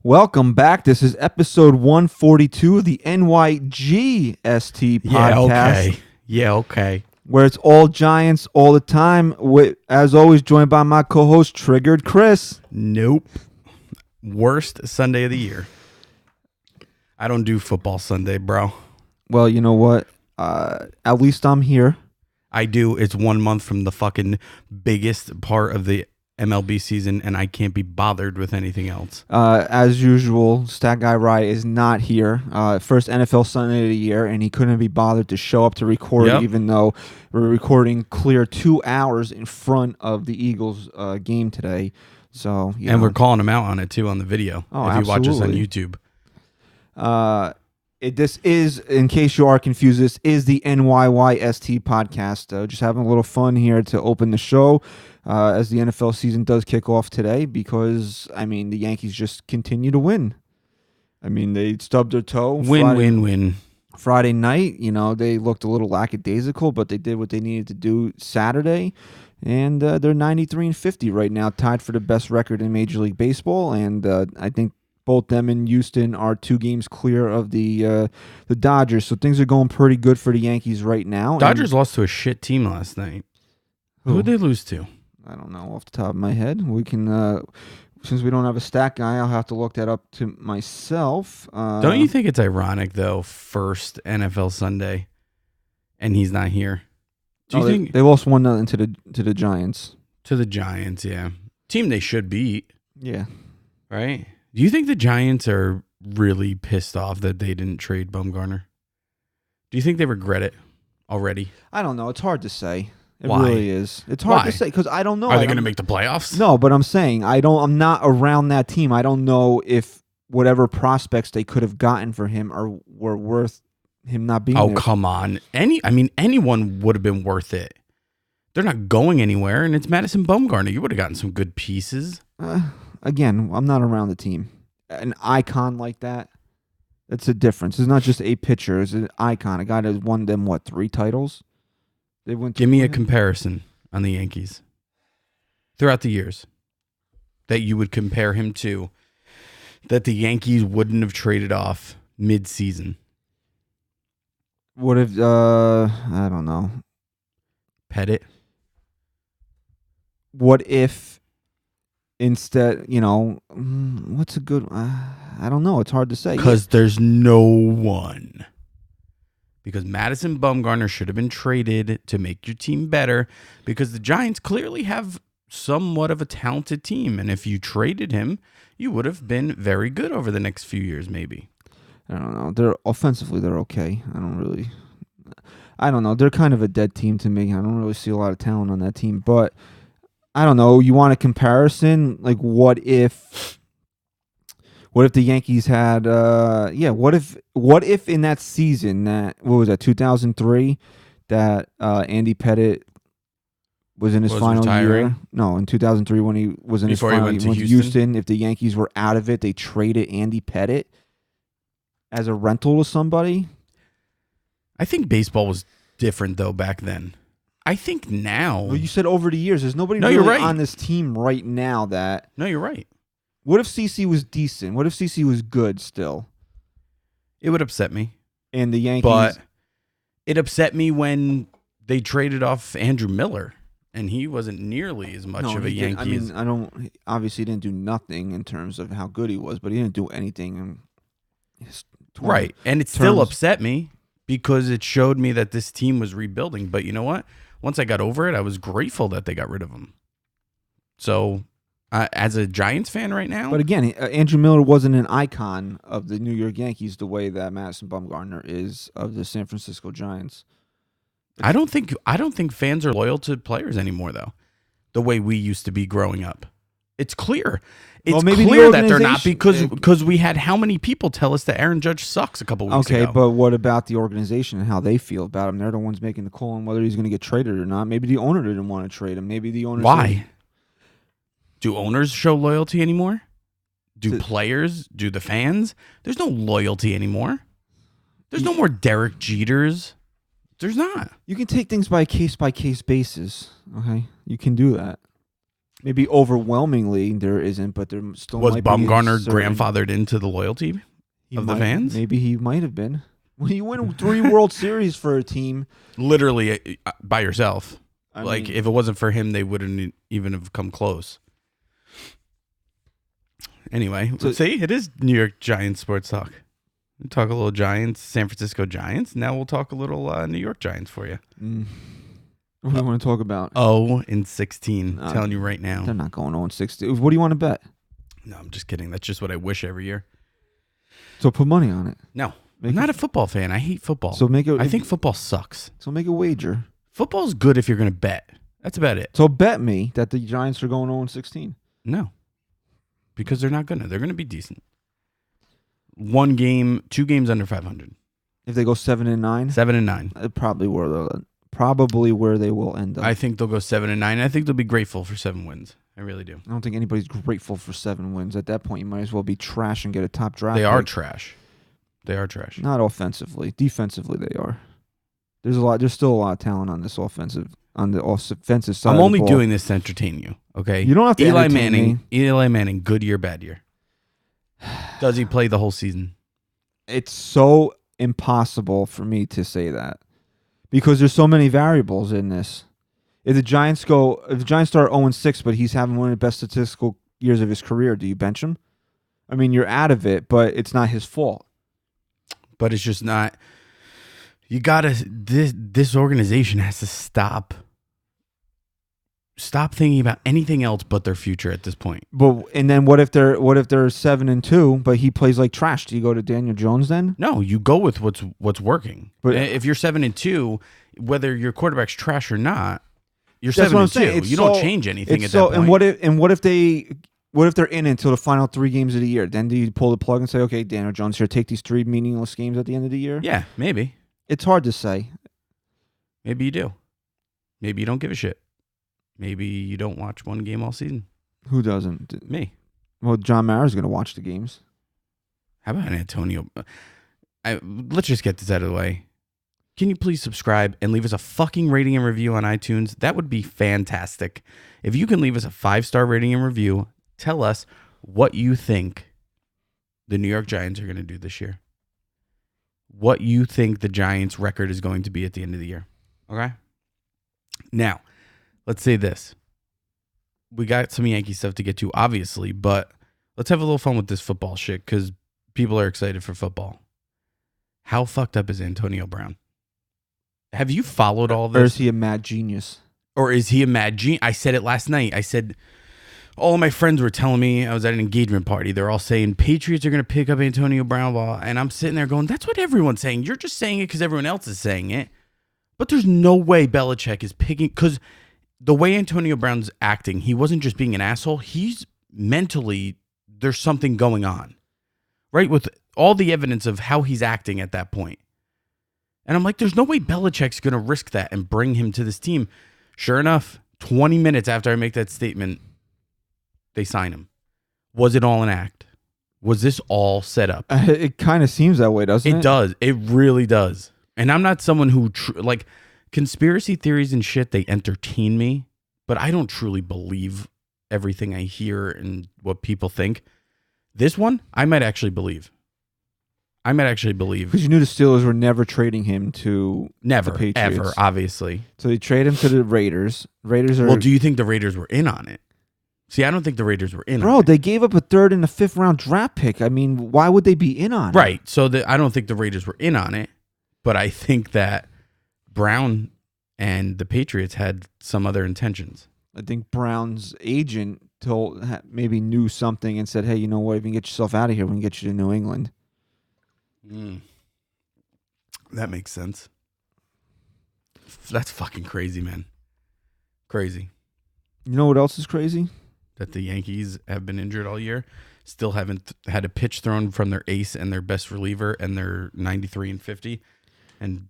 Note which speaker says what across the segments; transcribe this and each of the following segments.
Speaker 1: Welcome back. This is episode 142 of the NYYST podcast.
Speaker 2: Yeah, okay.
Speaker 1: Where it's all Giants all the time. As always, joined by my co-host, Triggered Chris.
Speaker 2: Nope. Worst Sunday of the year. I don't do football Sunday, bro.
Speaker 1: Well, you know what? At least I'm here.
Speaker 2: I do. It's 1 month from the fucking biggest part of the MLB season, and I can't be bothered with anything else.
Speaker 1: As usual, Stat Guy Rye is not here. First NFL Sunday of the year, and he couldn't be bothered to show up to record, even though we're recording clear 2 hours in front of the Eagles game today. So,
Speaker 2: we're calling him out on it too on the video.
Speaker 1: Oh,
Speaker 2: if you
Speaker 1: absolutely.
Speaker 2: watch us on YouTube.
Speaker 1: This is, in case you are confused, this is the NYYST podcast. Just having a little fun here to open the show as the NFL season does kick off today because, the Yankees just continue to win. They stubbed their toe.
Speaker 2: Win.
Speaker 1: Friday night, they looked a little lackadaisical, but they did what they needed to do Saturday. And they're 93-50 right now, tied for the best record in Major League Baseball. And I think both them and Houston are 2 games clear of the Dodgers. So things are going pretty good for the Yankees right now.
Speaker 2: Dodgers lost to a shit team last night. Who did they lose to?
Speaker 1: I don't know off the top of my head. We can, since we don't have a stat guy, I'll have to look that up to myself.
Speaker 2: Don't you think it's ironic, though, first NFL Sunday, and he's not here? Do you think
Speaker 1: they lost 1-0 to the Giants?
Speaker 2: To the Giants, yeah. Team they should beat.
Speaker 1: Yeah.
Speaker 2: Right? Do you think the Giants are really pissed off that they didn't trade Bumgarner? Do you think they regret it already?
Speaker 1: I don't know. It's hard to say. It
Speaker 2: Why?
Speaker 1: really is. It's hard to say because I don't know.
Speaker 2: Are they going to make the playoffs?
Speaker 1: No, but I'm saying I'm not around that team. I don't know if whatever prospects they could have gotten for him were worth him not being there.
Speaker 2: Oh, come on. Anyone would have been worth it. They're not going anywhere, and it's Madison Bumgarner. You would have gotten some good pieces.
Speaker 1: Again, I'm not around the team. An icon like that, that's a difference. It's not just a pitcher. It's an icon. A guy that's won them, 3 titles? They went.
Speaker 2: Give me a comparison on the Yankees throughout the years that you would compare him to that the Yankees wouldn't have traded off mid-season.
Speaker 1: What if, I don't know.
Speaker 2: Pettit?
Speaker 1: What if instead, what's a good, I don't know. It's hard to say.
Speaker 2: Because there's no one. Because Madison Bumgarner should have been traded to make your team better because the Giants clearly have somewhat of a talented team. And if you traded him, you would have been very good over the next few years, maybe.
Speaker 1: I don't know. They're okay. I don't know. They're kind of a dead team to me. I don't really see a lot of talent on that team. But I don't know. You want a comparison? Like, what if the Yankees had? What if in that season what was that 2003 that Andy Pettit was in his final year? No, in 2003 when he was in his final year, he went to Houston. If the Yankees were out of it, they traded Andy Pettit as a rental to somebody.
Speaker 2: I think baseball was different though back then. I think now.
Speaker 1: Well, you said over the years. There's nobody on this team right now that.
Speaker 2: No, you're right.
Speaker 1: What if CC was decent? What if CC was good still?
Speaker 2: It would upset me.
Speaker 1: And the Yankees.
Speaker 2: But it upset me when they traded off Andrew Miller, and he wasn't nearly as much of a Yankee.
Speaker 1: Obviously, he didn't do nothing in terms of how good he was, but he didn't do anything in his
Speaker 2: right. And it still upset me because it showed me that this team was rebuilding. But you know what? Once I got over it, I was grateful that they got rid of him. So, as a Giants fan right now.
Speaker 1: But again, Andrew Miller wasn't an icon of the New York Yankees the way that Madison Bumgarner is of the San Francisco Giants.
Speaker 2: I don't think fans are loyal to players anymore, though, the way we used to be growing up. It's clear. It's clear that they're not because we had how many people tell us that Aaron Judge sucks a couple weeks ago.
Speaker 1: Okay, but what about the organization and how they feel about him? They're the ones making the call on whether he's going to get traded or not. Maybe the owner didn't want to trade him. Maybe the owner.
Speaker 2: Why? Do owners show loyalty anymore? Do players? Do the fans? There's no loyalty anymore. There's no more Derek Jeters. There's not.
Speaker 1: You can take things by case basis. Okay, you can do that. Maybe overwhelmingly there isn't, but there still
Speaker 2: Was
Speaker 1: might be
Speaker 2: Bumgarner
Speaker 1: certain-
Speaker 2: grandfathered into the loyalty
Speaker 1: he
Speaker 2: of the
Speaker 1: might-
Speaker 2: fans?
Speaker 1: Maybe he might have been. When you win 3 World Series for a team,
Speaker 2: Literally by yourself.
Speaker 1: I
Speaker 2: Like,
Speaker 1: mean,
Speaker 2: if it wasn't for him, they wouldn't even have come close. Anyway,
Speaker 1: So-
Speaker 2: see, it is New York Giants sports talk. We'll talk a little Giants, San Francisco Giants. Now we'll talk a little New York Giants for you.
Speaker 1: what do you want to talk about?
Speaker 2: 0-16.
Speaker 1: No,
Speaker 2: Telling you right now.
Speaker 1: They're not going 0-60. What do you want to bet?
Speaker 2: No, I'm just kidding. That's just what I wish every year.
Speaker 1: So put money on it.
Speaker 2: No,
Speaker 1: Make
Speaker 2: I'm not
Speaker 1: it-
Speaker 2: a football fan. I hate football.
Speaker 1: So make it.
Speaker 2: I think football sucks.
Speaker 1: So make a wager.
Speaker 2: Football's good if you're going to bet. That's about it.
Speaker 1: So bet me that the Giants are going 0-16.
Speaker 2: No, because they're not gonna. They're gonna be decent. 1 game, 2 games under 500.
Speaker 1: If they go 7-9,
Speaker 2: 7-9.
Speaker 1: probably where they will end up.
Speaker 2: I think they'll go 7-9. I think they'll be grateful for 7 wins. I really do.
Speaker 1: I don't think anybody's grateful for 7 wins. At that point, you might as well be trash and get a top draft.
Speaker 2: They are
Speaker 1: pick.
Speaker 2: trash. They are trash.
Speaker 1: Not offensively. Defensively, they are. There's still a lot of talent on this offensive side.
Speaker 2: I'm
Speaker 1: of
Speaker 2: only
Speaker 1: the ball.
Speaker 2: doing this to entertain you. Okay.
Speaker 1: You don't have to
Speaker 2: Eli
Speaker 1: entertain
Speaker 2: Manning.
Speaker 1: me.
Speaker 2: Eli Manning. Good year, bad year. Does he play the whole season?
Speaker 1: It's so impossible for me to say that because there's so many variables in this. If the Giants start 0-6, but he's having one of the best statistical years of his career, do you bench him? I mean, you're out of it, but it's not his fault.
Speaker 2: But it's just not. You gotta. This organization has to stop thinking about anything else but their future at this point.
Speaker 1: And then what if they're 7-2, but he plays like trash? Do you go to Daniel Jones then?
Speaker 2: No, you go with what's working.
Speaker 1: But-
Speaker 2: If you're 7-2, whether your quarterback's trash or not, you're
Speaker 1: That's what I'm saying.
Speaker 2: 7-2.
Speaker 1: It's
Speaker 2: You don't
Speaker 1: so-
Speaker 2: change anything at
Speaker 1: It's
Speaker 2: that point.
Speaker 1: And what if they're in until the final 3 games of the year? Then do you pull the plug and say, okay, Daniel Jones, here, take these 3 meaningless games at the end of the year?
Speaker 2: Yeah, maybe.
Speaker 1: It's hard to say.
Speaker 2: Maybe you do. Maybe you don't give a shit. Maybe you don't watch 1 game all season.
Speaker 1: Who doesn't?
Speaker 2: Me.
Speaker 1: Well, John Mara's going to watch the games.
Speaker 2: How about Antonio? Let's just get this out of the way. Can you please subscribe and leave us a fucking rating and review on iTunes? That would be fantastic. If you can leave us a 5-star rating and review, tell us what you think the New York Giants are going to do this year. What you think the Giants' record is going to be at the end of the year. Okay? Now, let's say this. We got some Yankee stuff to get to, obviously, but let's have a little fun with this football shit because people are excited for football. How fucked up is Antonio Brown? Have you followed all this?
Speaker 1: Or is he a mad genius?
Speaker 2: Or is he a mad genius? I said it last night. I said, all of my friends were telling me, I was at an engagement party. They're all saying, Patriots are going to pick up Antonio Brown. And I'm sitting there going, that's what everyone's saying. You're just saying it because everyone else is saying it. But there's no way Belichick is picking, because the way Antonio Brown's acting, he wasn't just being an asshole. He's mentally, there's something going on, right? With all the evidence of how he's acting at that point. And I'm like, there's no way Belichick's going to risk that and bring him to this team. Sure enough, 20 minutes after I make that statement, they sign him. Was it all an act? Was this all set up?
Speaker 1: It kind of seems that way, doesn't it?
Speaker 2: It does. It really does. And I'm not someone who, like, conspiracy theories and shit, they entertain me, but I don't truly believe everything I hear and what people think. This one, I might actually believe.
Speaker 1: Because you knew the Steelers were never trading him to
Speaker 2: Never,
Speaker 1: the Patriots.
Speaker 2: ever, obviously.
Speaker 1: So they trade him to the Raiders. Raiders are...
Speaker 2: Well, do you think the Raiders were in on it? See, I don't think the Raiders were in on it.
Speaker 1: Bro, they gave up a 3rd and a 5th round draft pick. I mean, why would they be in on it?
Speaker 2: Right. So I don't think the Raiders were in on it, but I think that Brown and the Patriots had some other intentions.
Speaker 1: I think Brown's agent maybe knew something and said, hey, you know what? If you can get yourself out of here, we can get you to New England.
Speaker 2: That makes sense. That's fucking crazy, man. Crazy.
Speaker 1: You know what else is crazy?
Speaker 2: That the Yankees have been injured all year. Still haven't had a pitch thrown from their ace and their best reliever, and they're 93-50 and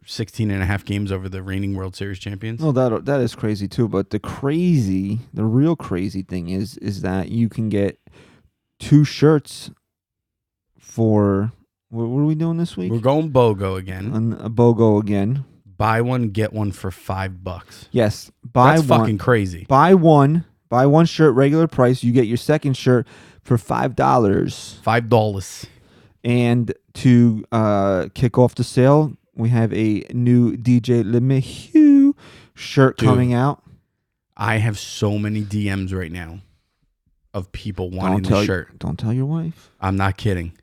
Speaker 2: 16 and a half games over the reigning World Series champions.
Speaker 1: No, that is crazy too. But the real crazy thing is that you can get 2 shirts for... What are we doing this week?
Speaker 2: We're going BOGO again.
Speaker 1: A BOGO again.
Speaker 2: Buy one, get one for $5.
Speaker 1: Yes.
Speaker 2: That's fucking crazy.
Speaker 1: Buy one, Buy one shirt regular price, you get your second shirt for $5.
Speaker 2: $5.
Speaker 1: And to kick off the sale, we have a new DJ LeMahieu shirt coming out.
Speaker 2: I have so many DMs right now of people wanting
Speaker 1: Don't
Speaker 2: this shirt.
Speaker 1: Don't tell your wife.
Speaker 2: I'm not kidding.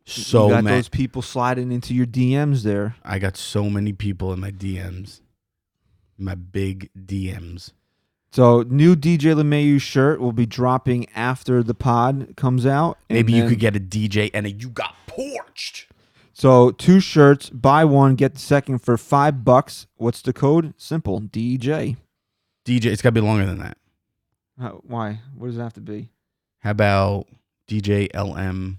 Speaker 2: So
Speaker 1: you got
Speaker 2: many.
Speaker 1: those people sliding into your DMs there.
Speaker 2: I got so many people in my DMs. My big DMs.
Speaker 1: So, new DJ LeMahieu shirt will be dropping after the pod comes out.
Speaker 2: Maybe you could get a DJ and you got porched.
Speaker 1: So, 2 shirts, buy one, get the second for $5. What's the code? Simple, DJ.
Speaker 2: DJ, it's got to be longer than that.
Speaker 1: Why? What does it have to be?
Speaker 2: How about DJ LM?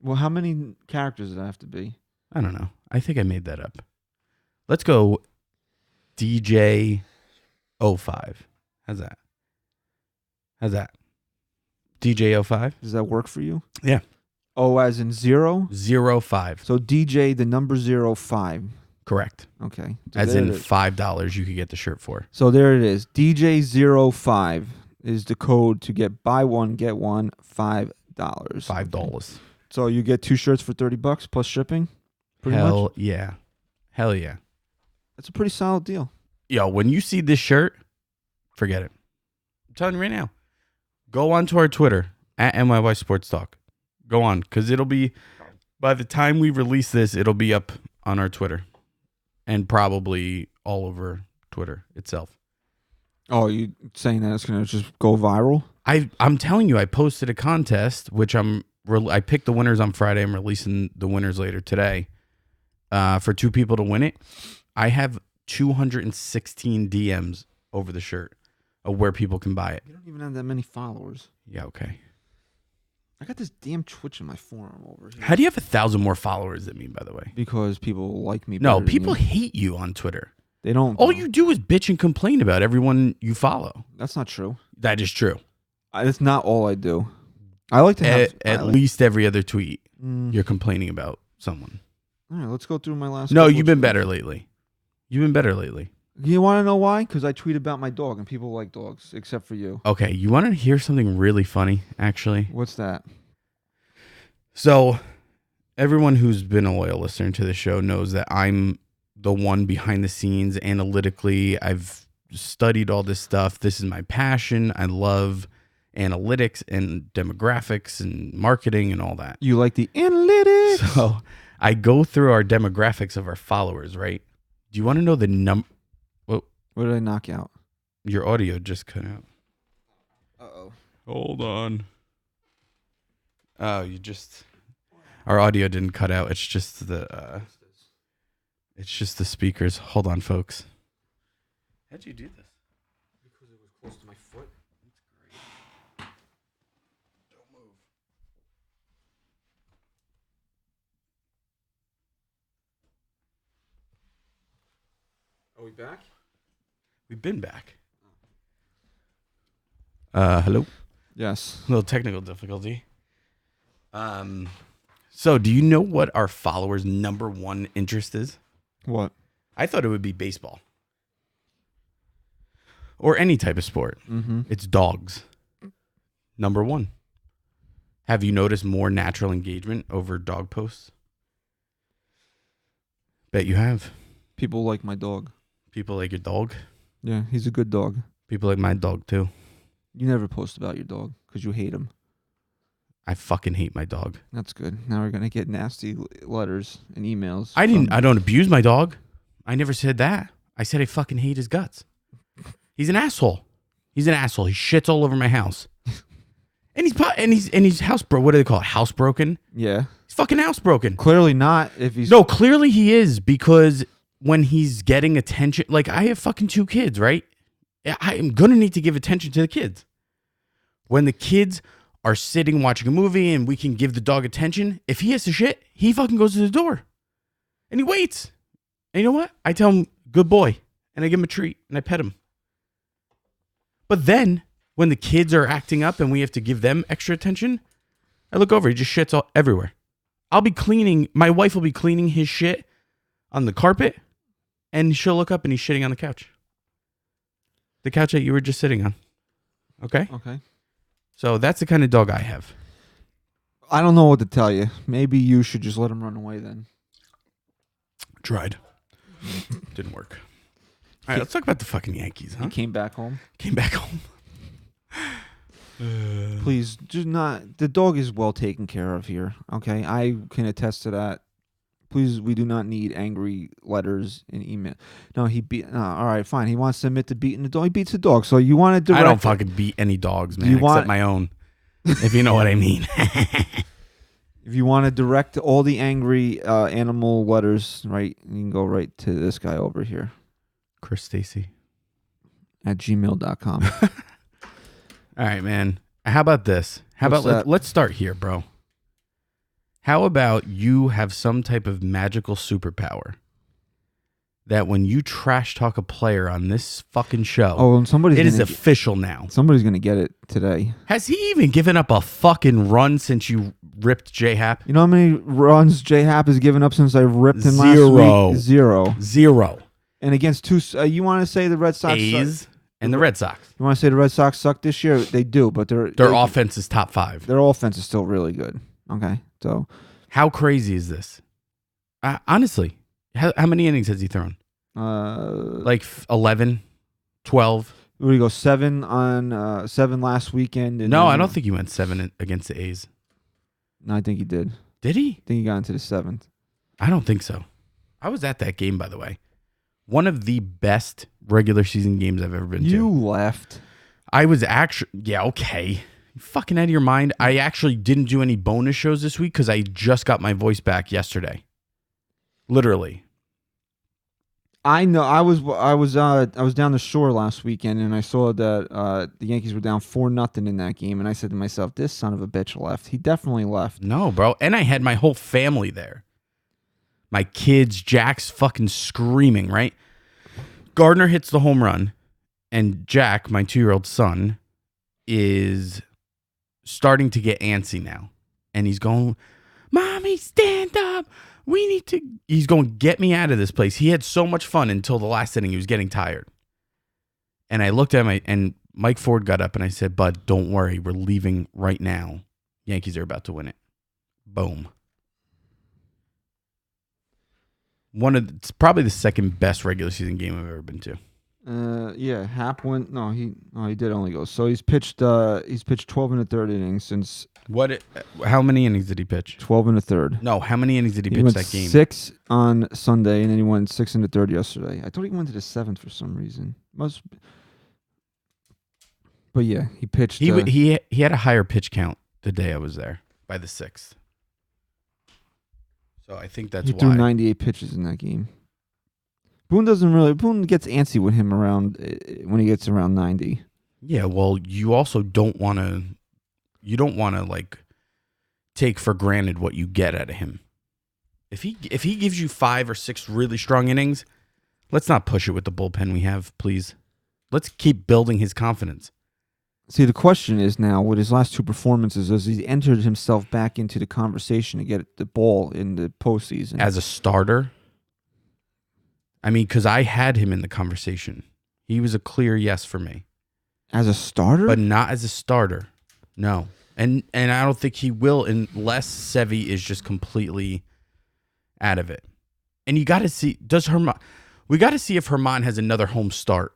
Speaker 1: Well, how many characters does it have to be?
Speaker 2: I don't know. I think I made that up. Let's go DJ 05. How's that? DJ 05?
Speaker 1: Does that work for you?
Speaker 2: Yeah.
Speaker 1: O as in 0?
Speaker 2: 05.
Speaker 1: So DJ, the number 05.
Speaker 2: Correct.
Speaker 1: Okay. So
Speaker 2: As in $5 you could get the shirt for.
Speaker 1: So there it is. DJ 05 is the code to get buy one, get one, $5.
Speaker 2: $5.
Speaker 1: Okay. So you get 2 shirts for $30 plus shipping?
Speaker 2: Hell
Speaker 1: much?
Speaker 2: Yeah. Hell yeah.
Speaker 1: That's a pretty solid deal.
Speaker 2: Yo, when you see this shirt, forget it. I'm telling you right now. Go on to our Twitter, at NYY Sports Talk. Go on, because it'll be, by the time we release this, it'll be up on our Twitter. And probably all over Twitter itself.
Speaker 1: Oh, you saying that it's going to just go viral?
Speaker 2: I'm telling you, I posted a contest, which I picked the winners on Friday. I'm releasing the winners later today. For 2 people to win it. I have 216 DMs over the shirt of where people can buy it.
Speaker 1: You don't even have that many followers.
Speaker 2: Yeah, okay.
Speaker 1: I got this damn twitch in my forearm over here.
Speaker 2: How do you have 1,000 more followers than me, by the way?
Speaker 1: Because people like me.
Speaker 2: No,
Speaker 1: better than
Speaker 2: people
Speaker 1: you.
Speaker 2: hate you on Twitter.
Speaker 1: They don't.
Speaker 2: All you do is bitch and complain about everyone you follow.
Speaker 1: That's not true.
Speaker 2: That is true.
Speaker 1: That's not all I do. I like to have
Speaker 2: At least every other tweet, you're complaining about someone.
Speaker 1: All right, let's go through my last.
Speaker 2: No,
Speaker 1: couple
Speaker 2: you've
Speaker 1: of
Speaker 2: been
Speaker 1: tweets.
Speaker 2: better lately. You've been better lately.
Speaker 1: You want to know why? Because I tweet about my dog, and people like dogs, except for you.
Speaker 2: Okay, you want to hear something really funny, actually?
Speaker 1: What's that?
Speaker 2: So, everyone who's been a loyal listener to the show knows that I'm the one behind the scenes analytically. I've studied all this stuff. This is my passion. I love analytics and demographics and marketing and all that.
Speaker 1: You like the analytics?
Speaker 2: So, I go through our demographics of our followers, right? Do you want to know the number?
Speaker 1: What did I knock out?
Speaker 2: Your audio just cut out.
Speaker 1: Uh-oh.
Speaker 2: Hold on. Oh, our audio didn't cut out. It's just the speakers. Hold on, folks. How'd you do this?
Speaker 1: Because it was close to my foot. That's great.
Speaker 2: Don't move.
Speaker 1: Are we back?
Speaker 2: We've been back. Hello?
Speaker 1: Yes.
Speaker 2: A little technical difficulty. So do you know what our followers' number 1 interest is?
Speaker 1: What?
Speaker 2: I thought it would be baseball. Or any type of sport.
Speaker 1: Mm-hmm.
Speaker 2: It's dogs. Number 1. Have you noticed more natural engagement over dog posts? Bet you have.
Speaker 1: People like my dog.
Speaker 2: People like your dog.
Speaker 1: Yeah, he's a good dog.
Speaker 2: People like my dog too.
Speaker 1: You never post about your dog because you hate him.
Speaker 2: I fucking hate my dog.
Speaker 1: That's good. Now we're gonna get nasty letters and emails.
Speaker 2: I don't abuse my dog. I never said that. I said I fucking hate his guts. He's an asshole. He shits all over my house. And he's housebroken. What do they call it? Housebroken?
Speaker 1: Yeah.
Speaker 2: He's fucking housebroken.
Speaker 1: Clearly not. If he's
Speaker 2: No, clearly he is, because when he's getting attention, like I have fucking 2 kids, right? I am going to need to give attention to the kids. When the kids are sitting watching a movie and we can give the dog attention, if he has to shit, he fucking goes to the door and he waits. And you know what? I tell him, good boy. And I give him a treat and I pet him. But then when the kids are acting up and we have to give them extra attention, I look over, he just shits all everywhere. My wife will be cleaning his shit on the carpet and she'll look up and he's shitting on the couch. The couch that you were just sitting on. Okay?
Speaker 1: Okay.
Speaker 2: So that's the kind of dog I have.
Speaker 1: I don't know what to tell you. Maybe you should just let him run away then.
Speaker 2: Tried. Didn't work. All right, let's talk about the fucking Yankees, huh?
Speaker 1: He came back home.
Speaker 2: Came back home.
Speaker 1: Please, do not. The dog is well taken care of here. Okay, I can attest to that. Please, we do not need angry letters and email. No, he beat. All right, fine. He wants to admit to beating the dog. He beats the dog. So you want to direct?
Speaker 2: I don't fucking beat any dogs, man,
Speaker 1: You
Speaker 2: except
Speaker 1: want-
Speaker 2: my own. If you know what I mean.
Speaker 1: If you want to direct all the angry animal letters, right, you can go right to this guy over here
Speaker 2: Chris Stacy.
Speaker 1: at gmail.com.
Speaker 2: All right, man. How about this?
Speaker 1: What's that?
Speaker 2: Let's start here, bro. How about you have some type of magical superpower that when you trash talk a player on this fucking show,
Speaker 1: Oh, and
Speaker 2: it is official now.
Speaker 1: Somebody's gonna get it today.
Speaker 2: Has he even given up a fucking run since you ripped J-Hap?
Speaker 1: You know how many runs J Happ has given up since I ripped him
Speaker 2: Zero.
Speaker 1: last week? Zero.
Speaker 2: Zero.
Speaker 1: And against two, you want to say the Red Sox?
Speaker 2: A's and the Red Sox.
Speaker 1: You want to say the Red Sox suck this year? They do, but
Speaker 2: Their offense is top 5.
Speaker 1: Their offense is still really good. Okay, so
Speaker 2: How crazy is this? Honestly, how many innings has he thrown? Like 11, 12?
Speaker 1: What do you go 7 on 7 last weekend? And
Speaker 2: No,
Speaker 1: then-
Speaker 2: I don't think he went 7 against the A's.
Speaker 1: No, I think he did.
Speaker 2: Did he?
Speaker 1: I think he got into the 7th.
Speaker 2: I don't think so. I was at that game, by the way. One of the best regular season games I've ever been
Speaker 1: You
Speaker 2: to.
Speaker 1: left.
Speaker 2: I was actually, yeah, okay. You fucking out of your mind. I actually didn't do any bonus shows this week because I just got my voice back yesterday. Literally.
Speaker 1: I know. I was down the shore last weekend, and I saw that the Yankees were down 4-0 in that game, and I said to myself, "This son of a bitch left. He definitely left."
Speaker 2: No, bro. And I had my whole family there. My kids, Jack's fucking screaming, right? Gardner hits the home run, and Jack, my 2-year-old son, is starting to get antsy now. And he's going, "Mommy, stand up. We need to." He's going, "Get me out of this place." He had so much fun until the last inning. He was getting tired. And I looked at him, and Mike Ford got up, and I said, "Bud, don't worry. We're leaving right now. Yankees are about to win it." Boom. It's probably the second best regular season game I've ever been to.
Speaker 1: Yeah, Happ went. No, he did only go. So he's pitched 12 and a third innings since
Speaker 2: How many innings did he pitch?
Speaker 1: 12 and a third.
Speaker 2: No, how many innings did he pitch
Speaker 1: went
Speaker 2: that game?
Speaker 1: 6 on Sunday, and then he went 6 and a third yesterday. I thought he went to the 7th for some reason. But yeah, he pitched.
Speaker 2: He had a higher pitch count the day I was there by the 6th. So I think that's
Speaker 1: he
Speaker 2: why.
Speaker 1: threw 98 pitches in that game. Boone gets antsy with him around when he gets around 90.
Speaker 2: Yeah, well, you also don't want to like take for granted what you get out of him. If he gives you 5 or 6 really strong innings, let's not push it with the bullpen we have, please. Let's keep building his confidence.
Speaker 1: See, the question is now, with his last 2 performances, has he entered himself back into the conversation to get the ball in the postseason?
Speaker 2: As a starter, I mean, because I had him in the conversation. He was a clear yes for me.
Speaker 1: As a starter?
Speaker 2: But not as a starter. No. And I don't think he will unless Sevy is just completely out of it. And you got to see, we got to see if Herman has another home start.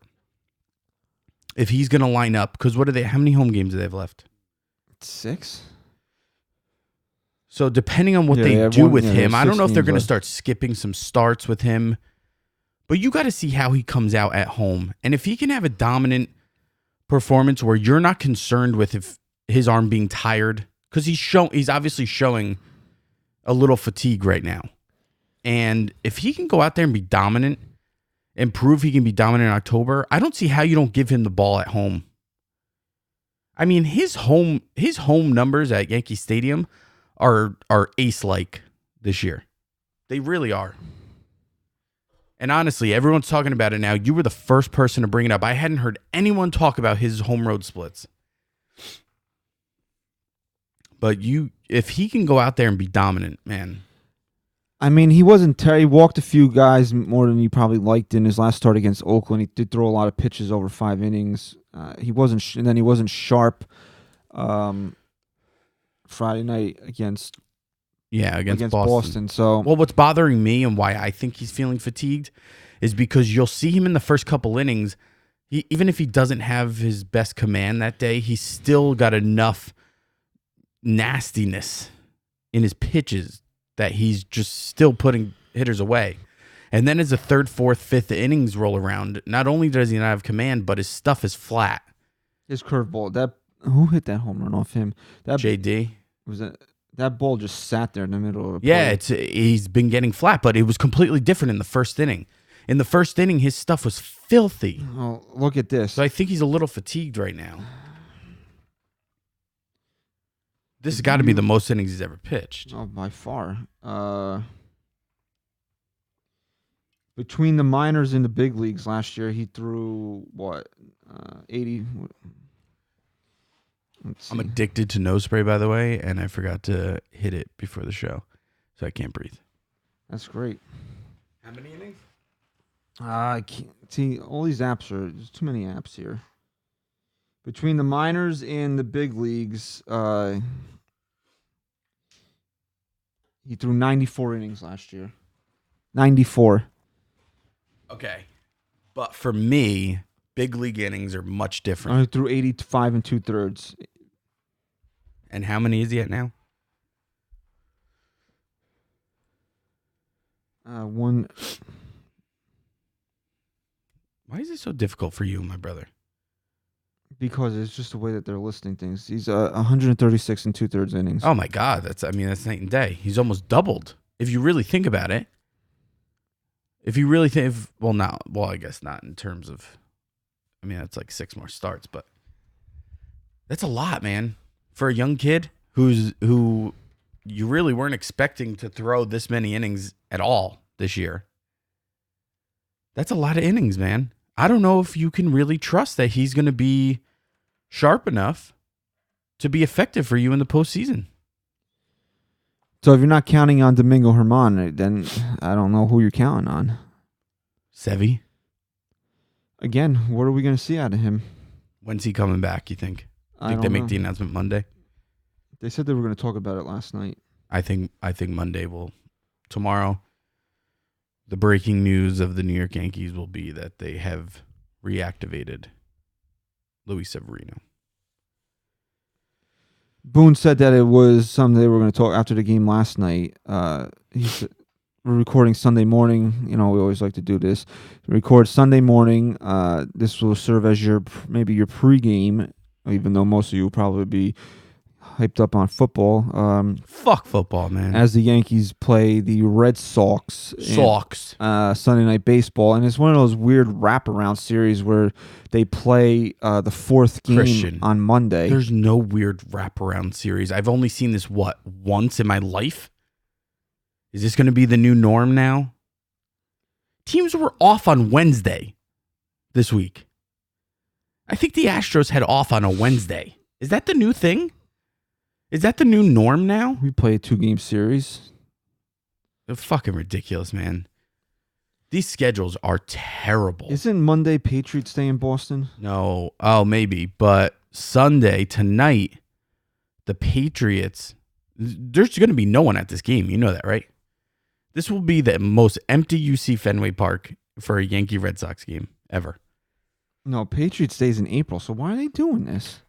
Speaker 2: If he's going to line up, because how many home games do they have left?
Speaker 1: 6.
Speaker 2: So depending on what
Speaker 1: Yeah,
Speaker 2: they do with
Speaker 1: they
Speaker 2: him,
Speaker 1: have
Speaker 2: I don't
Speaker 1: 6
Speaker 2: know if they're
Speaker 1: games
Speaker 2: going to
Speaker 1: left.
Speaker 2: start skipping some starts with him. But you got to see how he comes out at home. And if he can have a dominant performance where you're not concerned with if his arm being tired, because he's obviously showing a little fatigue right now. And if he can go out there and be dominant and prove he can be dominant in October, I don't see how you don't give him the ball at home. I mean, his home numbers at Yankee Stadium are ace-like this year. They really are. And honestly, everyone's talking about it now. You were the first person to bring it up. I hadn't heard anyone talk about his home road splits. But if he can go out there and be dominant, man.
Speaker 1: I mean, he wasn't he walked a few guys more than he probably liked in his last start against Oakland. He did throw a lot of pitches over 5 innings. He wasn't, and then he wasn't sharp. Friday night against
Speaker 2: against
Speaker 1: Boston. So
Speaker 2: well, what's bothering me and why I think he's feeling fatigued is because you'll see him in the first couple innings. Even if he doesn't have his best command that day, he's still got enough nastiness in his pitches that he's just still putting hitters away. And then as the third, fourth, fifth innings roll around, not only does he not have command, but his stuff is flat.
Speaker 1: his curveball, who hit that home run off him? That
Speaker 2: JD.
Speaker 1: was that ball just sat there in the middle of the plate.
Speaker 2: He's been getting flat, but it was completely different in the first inning. In the first inning, his stuff was filthy.
Speaker 1: Oh, look at this.
Speaker 2: So I think he's a little fatigued right now. This has got to be the most innings he's ever pitched.
Speaker 1: Oh, by far. Between the minors and the big leagues last year, he threw, 80...
Speaker 2: I'm addicted to nose spray, by the way, and I forgot to hit it before the show, so I can't breathe.
Speaker 1: That's great.
Speaker 2: How many innings?
Speaker 1: I can't see all these apps there's too many apps here. Between the minors and the big leagues, he threw 94 innings last year. 94.
Speaker 2: Okay, but for me, big league innings are much different.
Speaker 1: He threw 85 and 2/3.
Speaker 2: And how many is he at now?
Speaker 1: One.
Speaker 2: Why is it so difficult for you, my brother?
Speaker 1: Because it's just the way that they're listing things. He's 136 and 2/3 innings.
Speaker 2: Oh my God, that's night and day. He's almost doubled. If you really think about it. If you really think, I guess not in terms of. I mean, that's like 6 more starts, but that's a lot, man, for a young kid who you really weren't expecting to throw this many innings at all this year. That's a lot of innings, man. I don't know if you can really trust that he's going to be sharp enough to be effective for you in the postseason.
Speaker 1: So if you're not counting on Domingo Germán, then I don't know who you're counting on.
Speaker 2: Sevy?
Speaker 1: Again, what are we going to see out of him?
Speaker 2: When's he coming back, you think? Think they make the announcement Monday?
Speaker 1: They said they were going to talk about it last night.
Speaker 2: I think Monday tomorrow. The breaking news of the New York Yankees will be that they have reactivated Luis Severino.
Speaker 1: Boone said that it was something they were going to talk after the game last night. He said, we're recording Sunday morning. You know, we always like to do this. Record Sunday morning. This will serve as maybe your pregame, even though most of you will probably be hyped up on football.
Speaker 2: Fuck football, man.
Speaker 1: As the Yankees play the Red Sox. Sunday Night Baseball. And it's one of those weird wraparound series where they play the fourth game on Monday.
Speaker 2: There's no weird wraparound series. I've only seen this, once in my life? Is this going to be the new norm now? Teams were off on Wednesday this week. I think the Astros had off on a Wednesday. Is that the new thing? Is that the new norm now?
Speaker 1: We play a 2-game series.
Speaker 2: They're fucking ridiculous, man. These schedules are terrible.
Speaker 1: Isn't Monday Patriots Day in Boston?
Speaker 2: No. Oh, maybe. But Sunday, tonight, the Patriots, there's going to be no one at this game. You know that, right? This will be the most empty UC Fenway Park for a Yankee Red Sox game ever.
Speaker 1: No, Patriots Day's in April, so why are they doing this?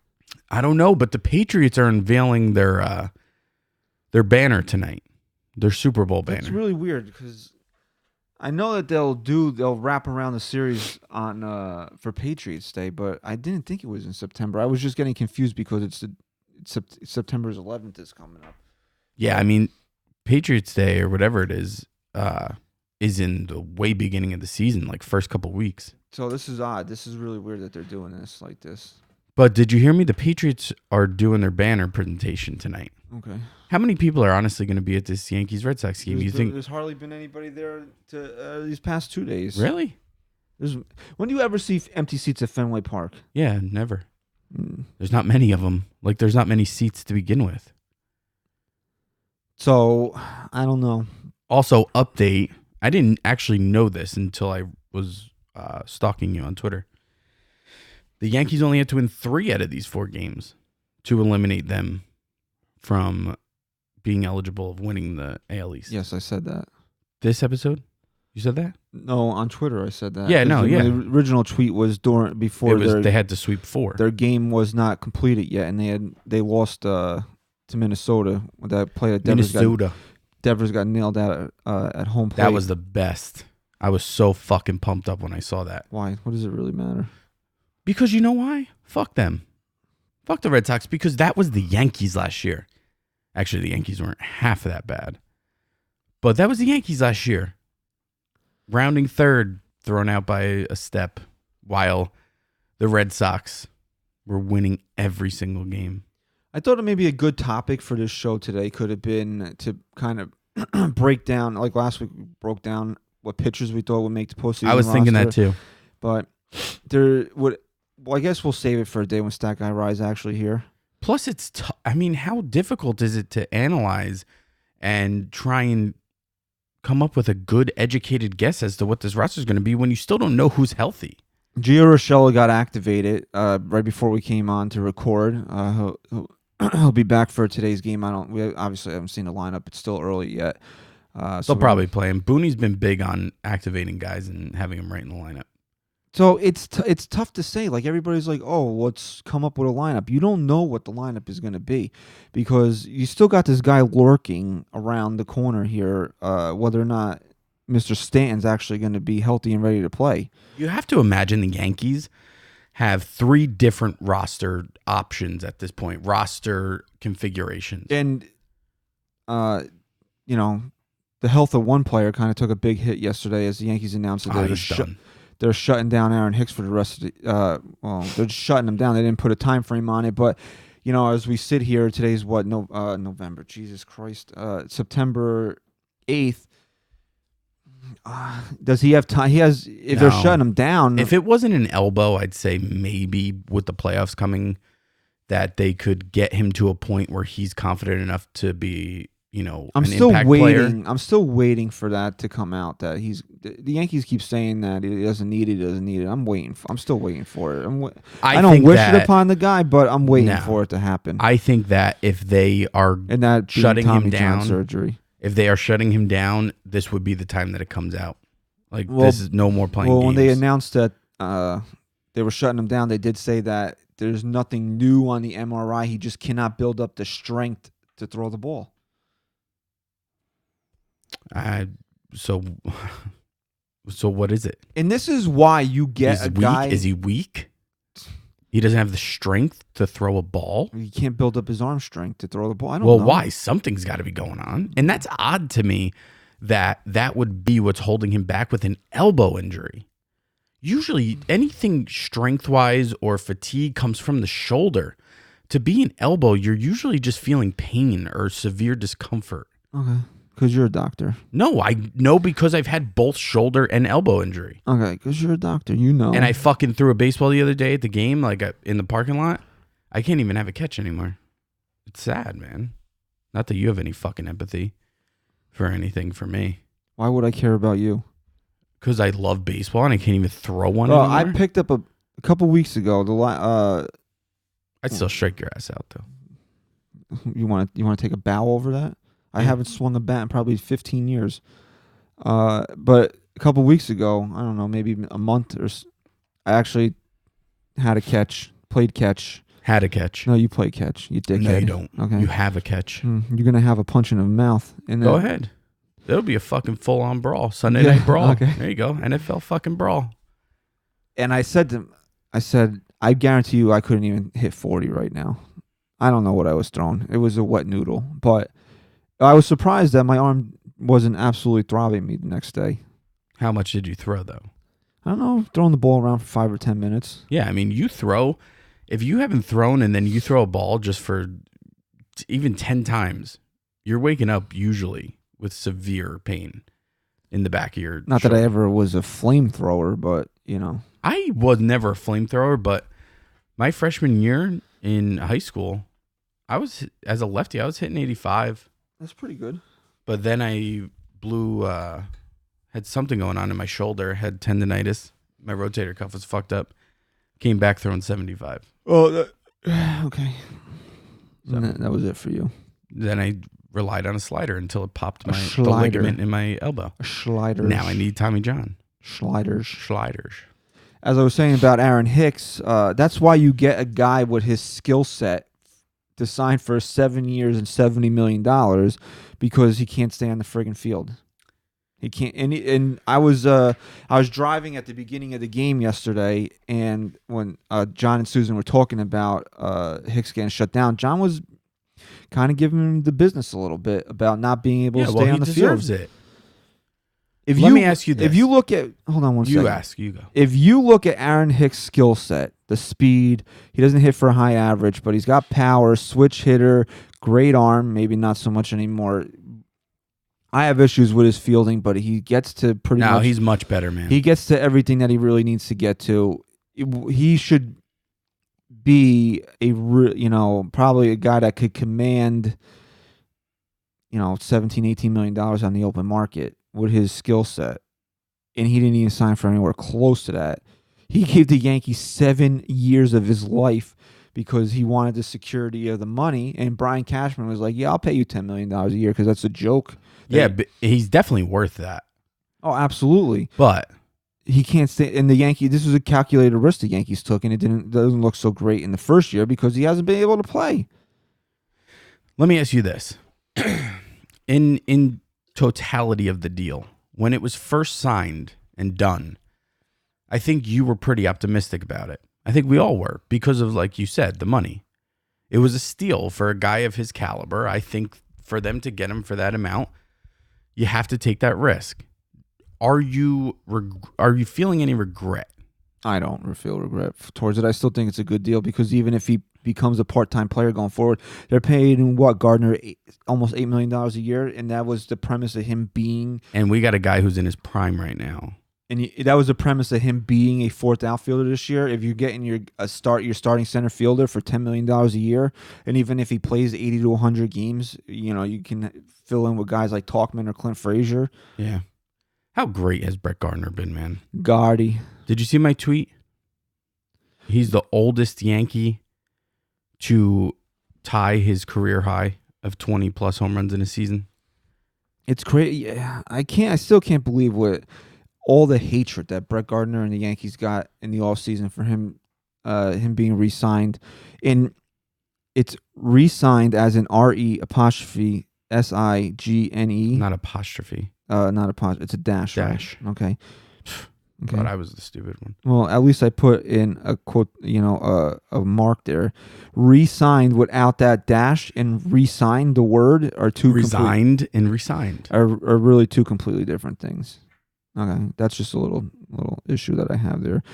Speaker 2: I don't know, but the Patriots are unveiling their banner tonight, their Super Bowl banner.
Speaker 1: It's really weird because I know that they'll wrap around the series on for Patriots Day, but I didn't think it was in September. I was just getting confused because September 11th is coming up.
Speaker 2: Yeah, I mean, Patriots Day or whatever it is in the way beginning of the season, like first couple weeks.
Speaker 1: So this is odd. This is really weird that they're doing this like this.
Speaker 2: But did you hear me? The Patriots are doing their banner presentation tonight.
Speaker 1: Okay.
Speaker 2: How many people are honestly going to be at this Yankees Red Sox game?
Speaker 1: There's hardly been anybody there these past 2 days.
Speaker 2: Really?
Speaker 1: When do you ever see empty seats at Fenway Park?
Speaker 2: Yeah, never. There's not many of them. Like, there's not many seats to begin with.
Speaker 1: So, I don't know.
Speaker 2: Also, update. I didn't actually know this until I was stalking you on Twitter. The Yankees only had to win 3 out of these 4 games to eliminate them from being eligible of winning the AL East.
Speaker 1: Yes, I said that.
Speaker 2: This episode? You said that?
Speaker 1: No, on Twitter I said that.
Speaker 2: Yeah, no, yeah.
Speaker 1: The original tweet was before
Speaker 2: they had to sweep 4.
Speaker 1: Their game was not completed yet, and they lost to Minnesota. That play at Devers got nailed out at home plate.
Speaker 2: That was the best. I was so fucking pumped up when I saw that.
Speaker 1: Why? What does it really matter?
Speaker 2: Because you know why? Fuck them. Fuck the Red Sox, because that was the Yankees last year. Actually, the Yankees weren't half of that bad. But that was the Yankees last year. Rounding third, thrown out by a step, while the Red Sox were winning every single game.
Speaker 1: I thought it may be a good topic for this show today could have been to kind of break down, like last week we broke down what pitchers we thought would make the postseason.
Speaker 2: I was thinking that too.
Speaker 1: But I guess we'll save it for a day when Stat Guy Rise actually here.
Speaker 2: Plus, it's how difficult is it to analyze and try and come up with a good, educated guess as to what this roster is going to be when you still don't know who's healthy?
Speaker 1: Gio Urshela got activated right before we came on to record. He'll be back for today's game. We obviously haven't seen the lineup. It's still early yet.
Speaker 2: They'll probably play him. Booney's been big on activating guys and having them right in the lineup.
Speaker 1: So it's tough to say. Like everybody's like, oh, let's come up with a lineup. You don't know what the lineup is going to be because you still got this guy lurking around the corner here. Whether or not Mr. Stanton's actually going to be healthy and ready to play.
Speaker 2: You have to imagine the Yankees have 3 different roster options at this point, roster configurations,
Speaker 1: and the health of one player kind of took a big hit yesterday as the Yankees announced that they're shutting down Aaron Hicks for the rest of the they're just shutting him down. They didn't put a time frame on it, but as we sit here, today's what November, Jesus Christ, September 8th. Does he have time? They're shutting him down.
Speaker 2: If it wasn't an elbow, I'd say maybe with the playoffs coming that they could get him to a point where he's confident enough to be
Speaker 1: I'm still waiting. Player. I'm still waiting for that to come out. That the Yankees keep saying that he doesn't need it. He doesn't need it. I'm still waiting for it. I don't wish it upon the guy, but I'm waiting for it to happen.
Speaker 2: I think that if they are shutting him down,
Speaker 1: surgery.
Speaker 2: If they are shutting him down, this would be the time that it comes out. This is no more playing games.
Speaker 1: When they announced that they were shutting him down, they did say that there's nothing new on the MRI. He just cannot build up the strength to throw the ball.
Speaker 2: So what is it?
Speaker 1: And this is why you get a guy.
Speaker 2: Is he weak? He doesn't have the strength to throw a ball.
Speaker 1: He can't build up his arm strength to throw the ball. I don't know.
Speaker 2: Well, why? Something's got to be going on, and that's odd to me. That would be what's holding him back with an elbow injury. Usually, anything strength-wise or fatigue comes from the shoulder. To be an elbow, you're usually just feeling pain or severe discomfort.
Speaker 1: Okay. Because you're a doctor.
Speaker 2: No, I know because I've had both shoulder and elbow injury.
Speaker 1: Okay, because you're a doctor, And
Speaker 2: I fucking threw a baseball the other day at the game, in the parking lot. I can't even have a catch anymore. It's sad, man. Not that you have any fucking empathy for anything for me.
Speaker 1: Why would I care about you?
Speaker 2: Because I love baseball and I can't even throw one anymore.
Speaker 1: I picked up a couple weeks ago.
Speaker 2: I'd still strike your ass out, though.
Speaker 1: You want to take a bow over that? I haven't swung a bat in probably 15 years. But a couple weeks ago, I don't know, maybe a month I actually had a catch, played catch.
Speaker 2: Had a catch.
Speaker 1: No, you play catch, you dickhead.
Speaker 2: No, you don't.
Speaker 1: Okay.
Speaker 2: You have a catch.
Speaker 1: You're going to have a punch in the mouth.
Speaker 2: Go ahead. It'll be a fucking full-on brawl. Sunday night brawl.
Speaker 1: Okay.
Speaker 2: There you go. NFL fucking brawl.
Speaker 1: And I said, I guarantee you I couldn't even hit 40 right now. I don't know what I was throwing. It was a wet noodle, but I was surprised that my arm wasn't absolutely throbbing me the next day.
Speaker 2: How much did you throw, though?
Speaker 1: I don't know, throwing the ball around for 5 or 10 minutes.
Speaker 2: Yeah, I mean, you throw. If you haven't thrown and then you throw a ball just for even 10 times, you're waking up usually with severe pain in the back of your
Speaker 1: Not
Speaker 2: shoulder.
Speaker 1: that I ever was a flamethrower, but,
Speaker 2: I was never a flamethrower, but my freshman year in high school, as a lefty, I was hitting 85.
Speaker 1: That's pretty good.
Speaker 2: But then I had something going on in my shoulder, had tendonitis. My rotator cuff was fucked up. Came back throwing 75.
Speaker 1: Oh, okay.
Speaker 2: So.
Speaker 1: That was it for you.
Speaker 2: Then I relied on a slider until it popped the
Speaker 1: Slider.
Speaker 2: ligament in my elbow.
Speaker 1: Sliders.
Speaker 2: Now I need Tommy John.
Speaker 1: Sliders.
Speaker 2: As
Speaker 1: I was saying about Aaron Hicks, that's why you get a guy with his skill set to sign for 7 years and $70 million, because he can't stay on the friggin' field. He can't. And I was driving at the beginning of the game yesterday, and when John and Susan were talking about Hicks getting shut down, John was kind of giving him the business a little bit about not being able to stay on the field.
Speaker 2: He deserves it.
Speaker 1: Let
Speaker 2: me ask you this.
Speaker 1: If you look at, hold on one second.
Speaker 2: You ask, you go.
Speaker 1: If you look at Aaron Hicks' skill set, the speed, he doesn't hit for a high average, but he's got power, switch hitter, great arm, maybe not so much anymore. I have issues with his fielding, but he gets to pretty much.
Speaker 2: No, he's much better, man.
Speaker 1: He gets to everything that he really needs to get to. He should be probably a guy that could command, $17, $18 million on the open market with his skill set. And he didn't even sign for anywhere close to that. He gave the Yankees 7 years of his life because he wanted the security of the money. And Brian Cashman was like, yeah, I'll pay you $10 million a year because that's a joke.
Speaker 2: Yeah, but he's definitely worth that.
Speaker 1: Oh, absolutely.
Speaker 2: But
Speaker 1: he can't stay in the Yankees. This was a calculated risk the Yankees took, and it doesn't look so great in the first year because he hasn't been able to play.
Speaker 2: Let me ask you this. In totality of the deal, when it was first signed and done, I think you were pretty optimistic about it. I think we all were because of, like you said, the money. It was a steal for a guy of his caliber. I think for them to get him for that amount, you have to take that risk. Are you feeling any regret?
Speaker 1: I don't feel regret towards it. I still think it's a good deal because even if he becomes a part-time player going forward, they're paying Gardner almost $8 million a year, and that was the premise of him being.
Speaker 2: And we got a guy who's in his prime right now.
Speaker 1: And that was the premise of him being a fourth outfielder this year. If you're getting your starting center fielder for $10 million a year, and even if he plays 80 to 100 games, you can fill in with guys like Talkman or Clint Frazier.
Speaker 2: Yeah. How great has Brett Gardner been, man?
Speaker 1: Gardy.
Speaker 2: Did you see my tweet? He's the oldest Yankee to tie his career high of 20 plus home runs in a season.
Speaker 1: It's crazy. Yeah, I still can't believe what all the hatred that Brett Gardner and the Yankees got in the offseason for him being re-signed. And it's re-signed as an RE''SIGNE.
Speaker 2: Not apostrophe.
Speaker 1: Not apostrophe. It's a dash.
Speaker 2: Dash.
Speaker 1: Right? Okay.
Speaker 2: Thought I was the stupid one.
Speaker 1: Well, at least I put in a quote, a mark there. Re-signed without that dash and re-signed, the word are two
Speaker 2: resigned and resigned
Speaker 1: are really two completely different things. Okay, that's just a little issue that I have there.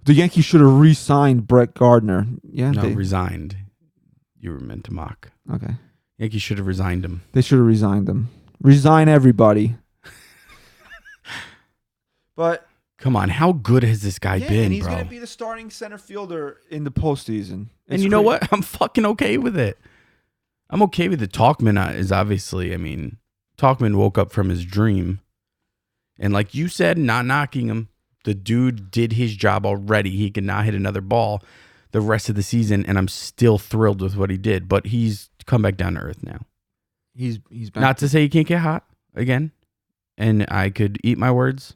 Speaker 1: The Yankees should have re-signed Brett Gardner. Yeah,
Speaker 2: no, resigned. You were meant to mock.
Speaker 1: Okay.
Speaker 2: Yankees should have resigned him.
Speaker 1: They should have resigned him. Resign everybody. But
Speaker 2: come on, how good has this guy been,
Speaker 1: and he's
Speaker 2: bro?
Speaker 1: going to be the starting center fielder in the postseason.
Speaker 2: And you know what? I'm fucking okay with it. I'm okay with it. Talkman is obviously, Talkman woke up from his dream. And like you said, not knocking him, the dude did his job already. He could not hit another ball the rest of the season, and I'm still thrilled with what he did. But he's come back down to earth now.
Speaker 1: He's back.
Speaker 2: Not to say he can't get hot again, and I could eat my words,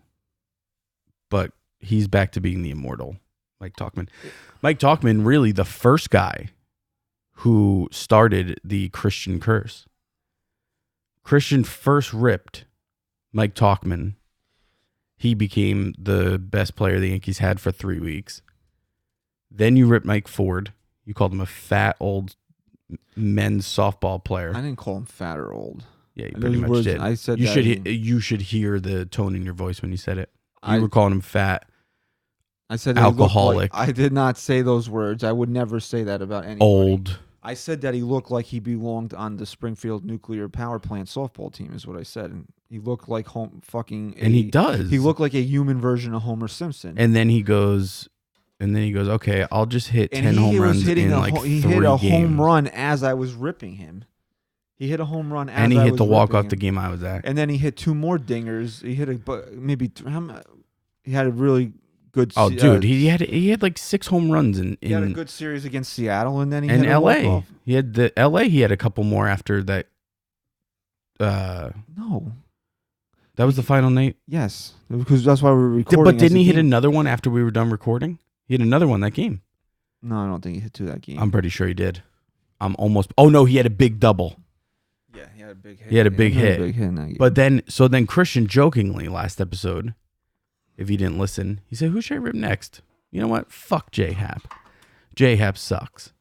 Speaker 2: but he's back to being the immortal Mike Talkman. Mike Talkman, really the first guy who started the Christian curse. Christian first ripped Mike Talkman. He became the best player the Yankees had for 3 weeks. Then you ripped Mike Ford. You called him a fat old men's softball player.
Speaker 1: I didn't call him fat or old.
Speaker 2: Yeah, you pretty much did.
Speaker 1: I said
Speaker 2: you should hear the tone in your voice when you said it. You were calling him fat.
Speaker 1: I said
Speaker 2: alcoholic.
Speaker 1: I did not say those words. I would never say that about anybody.
Speaker 2: Old.
Speaker 1: I said that he looked like he belonged on the Springfield nuclear power plant softball team is what I said. And he looked like
Speaker 2: and he does.
Speaker 1: He looked like a human version of Homer Simpson.
Speaker 2: And then he goes, okay, I'll just hit 10 home runs in like 3 games.
Speaker 1: He hit a home run as I was ripping him. He hit a home run as I was ripping him.
Speaker 2: And he hit the walk-off the game I was at.
Speaker 1: And then he hit 2 more dingers. He hit he had a really good.
Speaker 2: Oh, dude, he had like 6 home runs
Speaker 1: he had a
Speaker 2: in
Speaker 1: good series against Seattle, and then he
Speaker 2: in
Speaker 1: hit a
Speaker 2: LA.
Speaker 1: walk-off.
Speaker 2: He had a couple more after that.
Speaker 1: No.
Speaker 2: That was the final night.
Speaker 1: Yes, because that's why we were recording.
Speaker 2: But didn't he hit another one after we were done recording? He had another one that game.
Speaker 1: No, I don't think he hit 2 that game.
Speaker 2: I'm pretty sure he did. I'm almost. Oh no, he had a big double.
Speaker 1: Yeah, he had a big hit.
Speaker 2: He had a big hit.
Speaker 1: In that game.
Speaker 2: But then Christian jokingly last episode, if you didn't listen, he said, "Who should I rip next?" You know what? Fuck J-Hap. J-Hap sucks.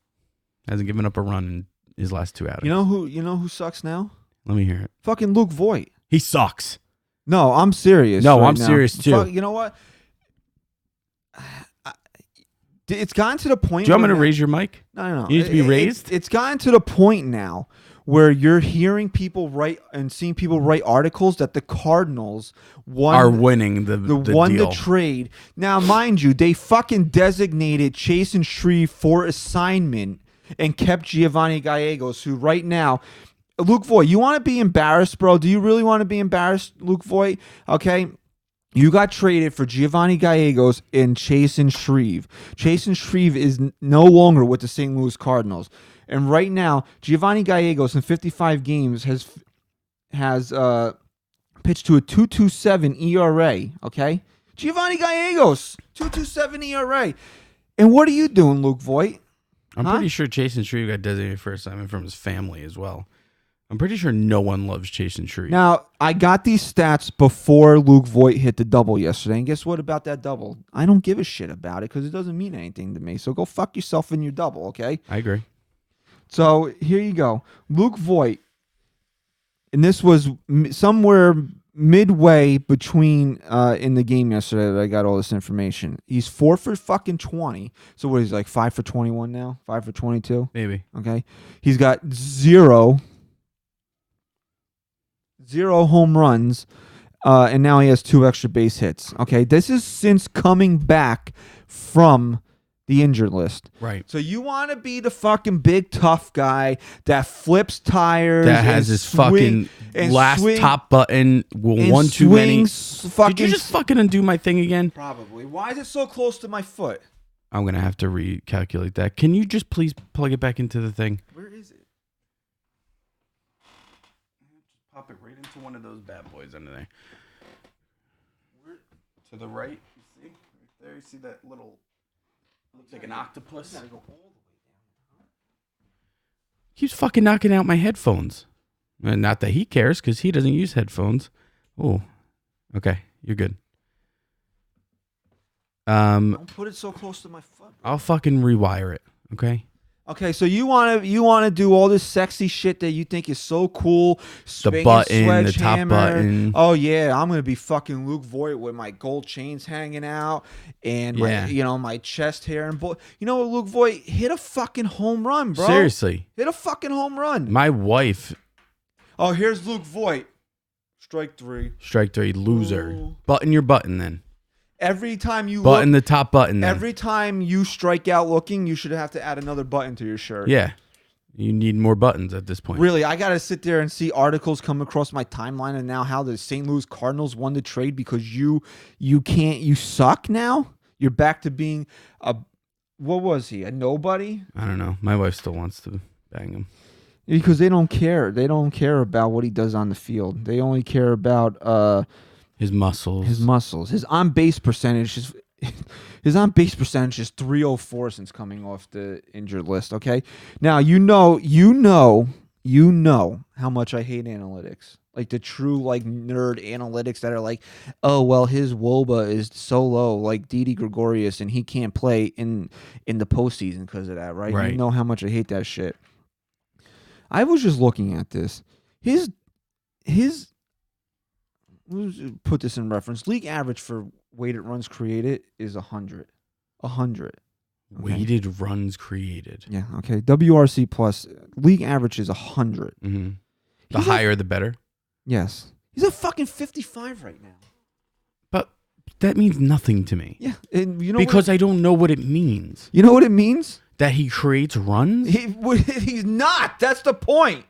Speaker 2: Hasn't given up a run in his last 2 outings.
Speaker 1: You know who sucks now?
Speaker 2: Let me hear it.
Speaker 1: Fucking Luke Voigt.
Speaker 2: He sucks.
Speaker 1: No, I'm serious.
Speaker 2: No,
Speaker 1: right
Speaker 2: I'm
Speaker 1: now.
Speaker 2: serious too.
Speaker 1: You know what? It's gotten to the point.
Speaker 2: Do you want me to
Speaker 1: now,
Speaker 2: raise your mic?
Speaker 1: No.
Speaker 2: You need to be raised?
Speaker 1: It's gotten to the point now where you're hearing people write and seeing people write articles that the Cardinals
Speaker 2: are winning the
Speaker 1: won
Speaker 2: deal.
Speaker 1: the trade. Now, mind you, they fucking designated Chase and Shreve for assignment and kept Giovanni Gallegos, who right now, Luke Voigt, you want to be embarrassed, bro? Do you really want to be embarrassed, Luke Voigt? Okay. You got traded for Giovanni Gallegos and Chase and Shreve. Chase and Shreve is no longer with the St. Louis Cardinals. And right now, Giovanni Gallegos in 55 games has pitched to a 2.27 ERA, okay? Giovanni Gallegos, 2.27 ERA. And what are you doing, Luke Voigt?
Speaker 2: I'm pretty sure Chase and Shreve got designated for assignment from his family as well. I'm pretty sure no one loves Chase and Shreve.
Speaker 1: Now, I got these stats before Luke Voigt hit the double yesterday. And guess what about that double? I don't give a shit about it because it doesn't mean anything to me. So go fuck yourself in your double, okay?
Speaker 2: I agree.
Speaker 1: So here you go. Luke Voigt. And this was somewhere midway between in the game yesterday that I got all this information. He's 4 for fucking 20. So what is he, like 5 for 21 now? 5 for 22?
Speaker 2: Maybe.
Speaker 1: Okay. He's got zero home runs, and now he has 2 extra base hits. Okay, this is since coming back from the injured list.
Speaker 2: Right.
Speaker 1: So you want to be the fucking big tough guy that flips tires,
Speaker 2: that has his fucking last top button. One too many. Did you just fucking undo my thing again?
Speaker 1: Probably. Why is it so close to my foot?
Speaker 2: I'm gonna have to recalculate that. Can you just please plug it back into the thing?
Speaker 1: Where is it?
Speaker 2: Pop it right into one of those bad boys under there. To the right, you see? Right there, you see that little, looks like an octopus?
Speaker 1: You gotta go all the way down.
Speaker 2: Keeps fucking knocking out my headphones. And not that he cares, because he doesn't use headphones. Oh, okay, you're good.
Speaker 1: Don't put it so close to my foot.
Speaker 2: I'll fucking rewire it, okay?
Speaker 1: Okay, so you want to do all this sexy shit that you think is so cool.
Speaker 2: The button, the top button.
Speaker 1: Oh yeah, I'm gonna be fucking Luke Voigt with my gold chains hanging out and my chest hair and you know what, Luke Voigt, hit a fucking home run, bro.
Speaker 2: Seriously,
Speaker 1: hit a fucking home run.
Speaker 2: My wife.
Speaker 1: Oh, here's Luke Voigt. Strike 3.
Speaker 2: Strike 3, loser.
Speaker 1: Ooh.
Speaker 2: Button your button then.
Speaker 1: Every time you
Speaker 2: button the top button then.
Speaker 1: Every time you strike out looking, you should have to add another button to your shirt.
Speaker 2: Yeah. You need more buttons at this point.
Speaker 1: Really, I got to sit there and see articles come across my timeline and now how the St. Louis Cardinals won the trade because you suck now? You're back to being what was he? A nobody?
Speaker 2: I don't know. My wife still wants to bang him.
Speaker 1: Because they don't care. They don't care about what he does on the field. They only care about
Speaker 2: his muscles.
Speaker 1: His on base percentage is his on base percentage is 304 since coming off the injured list. Okay, now you know how much I hate analytics, like the true like nerd analytics that are like, oh well, his WOBA is so low, like Didi Gregorius, and he can't play in the postseason because of that, right?
Speaker 2: Right?
Speaker 1: You know how much I hate that shit. I was just looking at this. His let's put this in reference. League average for weighted runs created is 100. 100. Okay.
Speaker 2: Weighted runs created.
Speaker 1: Yeah, okay. WRC plus, league average is 100.
Speaker 2: Mm-hmm. The higher, the better?
Speaker 1: Yes. He's a fucking 55 right now.
Speaker 2: But that means nothing to me.
Speaker 1: Yeah. And you know
Speaker 2: because I don't know what it means.
Speaker 1: You know what it means?
Speaker 2: That he creates runs?
Speaker 1: He's not. That's the point.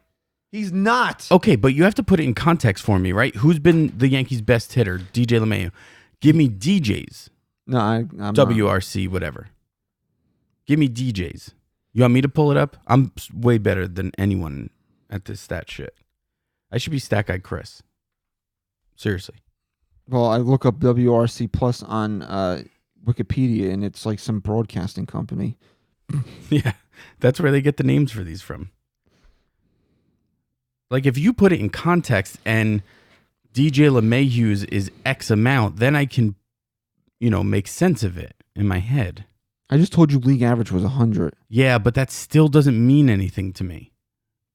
Speaker 1: He's not.
Speaker 2: Okay, but you have to put it in context for me, right? Who's been the Yankees' best hitter? DJ LeMahieu. Give me DJ's.
Speaker 1: No, I'm not.
Speaker 2: WRC, whatever. Give me DJs. You want me to pull it up? I'm way better than anyone at this stat shit. I should be stat guy Chris. Seriously.
Speaker 1: Well, I look up WRC Plus on Wikipedia, and it's like some broadcasting company.
Speaker 2: Yeah, that's where they get the names for these from. Like, if you put it in context and DJ LeMahieu's is X amount, then I can, make sense of it in my head.
Speaker 1: I just told you league average was 100.
Speaker 2: Yeah, but that still doesn't mean anything to me.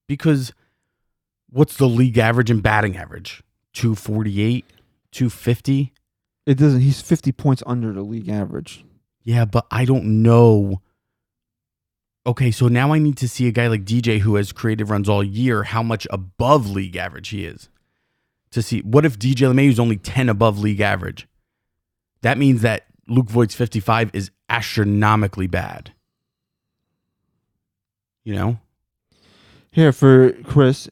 Speaker 2: Because what's the league average and batting average? 248, 250?
Speaker 1: It doesn't. He's 50 points under the league average.
Speaker 2: Yeah, but I don't know. Okay, so now I need to see a guy like DJ who has creative runs all year, how much above league average he is. To see, what if DJ LeMahieu's only 10 above league average? That means that Luke Voigt's 55 is astronomically bad.
Speaker 1: Here for Chris,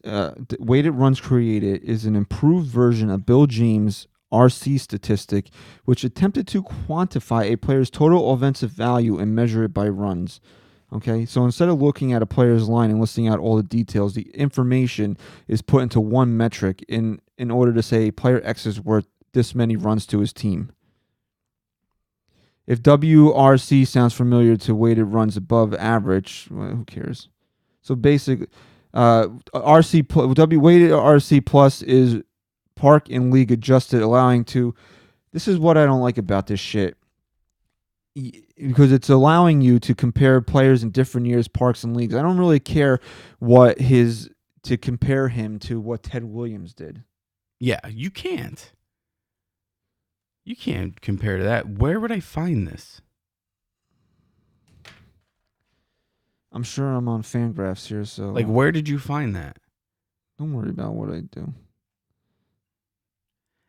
Speaker 1: weighted runs created is an improved version of Bill James' RC statistic, which attempted to quantify a player's total offensive value and measure it by runs. Okay, so instead of looking at a player's line and listing out all the details, the information is put into one metric in order to say player X is worth this many runs to his team. If WRC sounds familiar to weighted runs above average, well, who cares? So basically, weighted RC plus is park and league adjusted, allowing to. This is what I don't like about this shit. Because it's allowing you to compare players in different years, parks, and leagues. I don't really care to compare him to what Ted Williams did.
Speaker 2: Yeah, you can't. You can't compare to that. Where would I find this?
Speaker 1: I'm sure I'm on Fangraphs here, so...
Speaker 2: Like, where did you find that?
Speaker 1: Don't worry about what I do.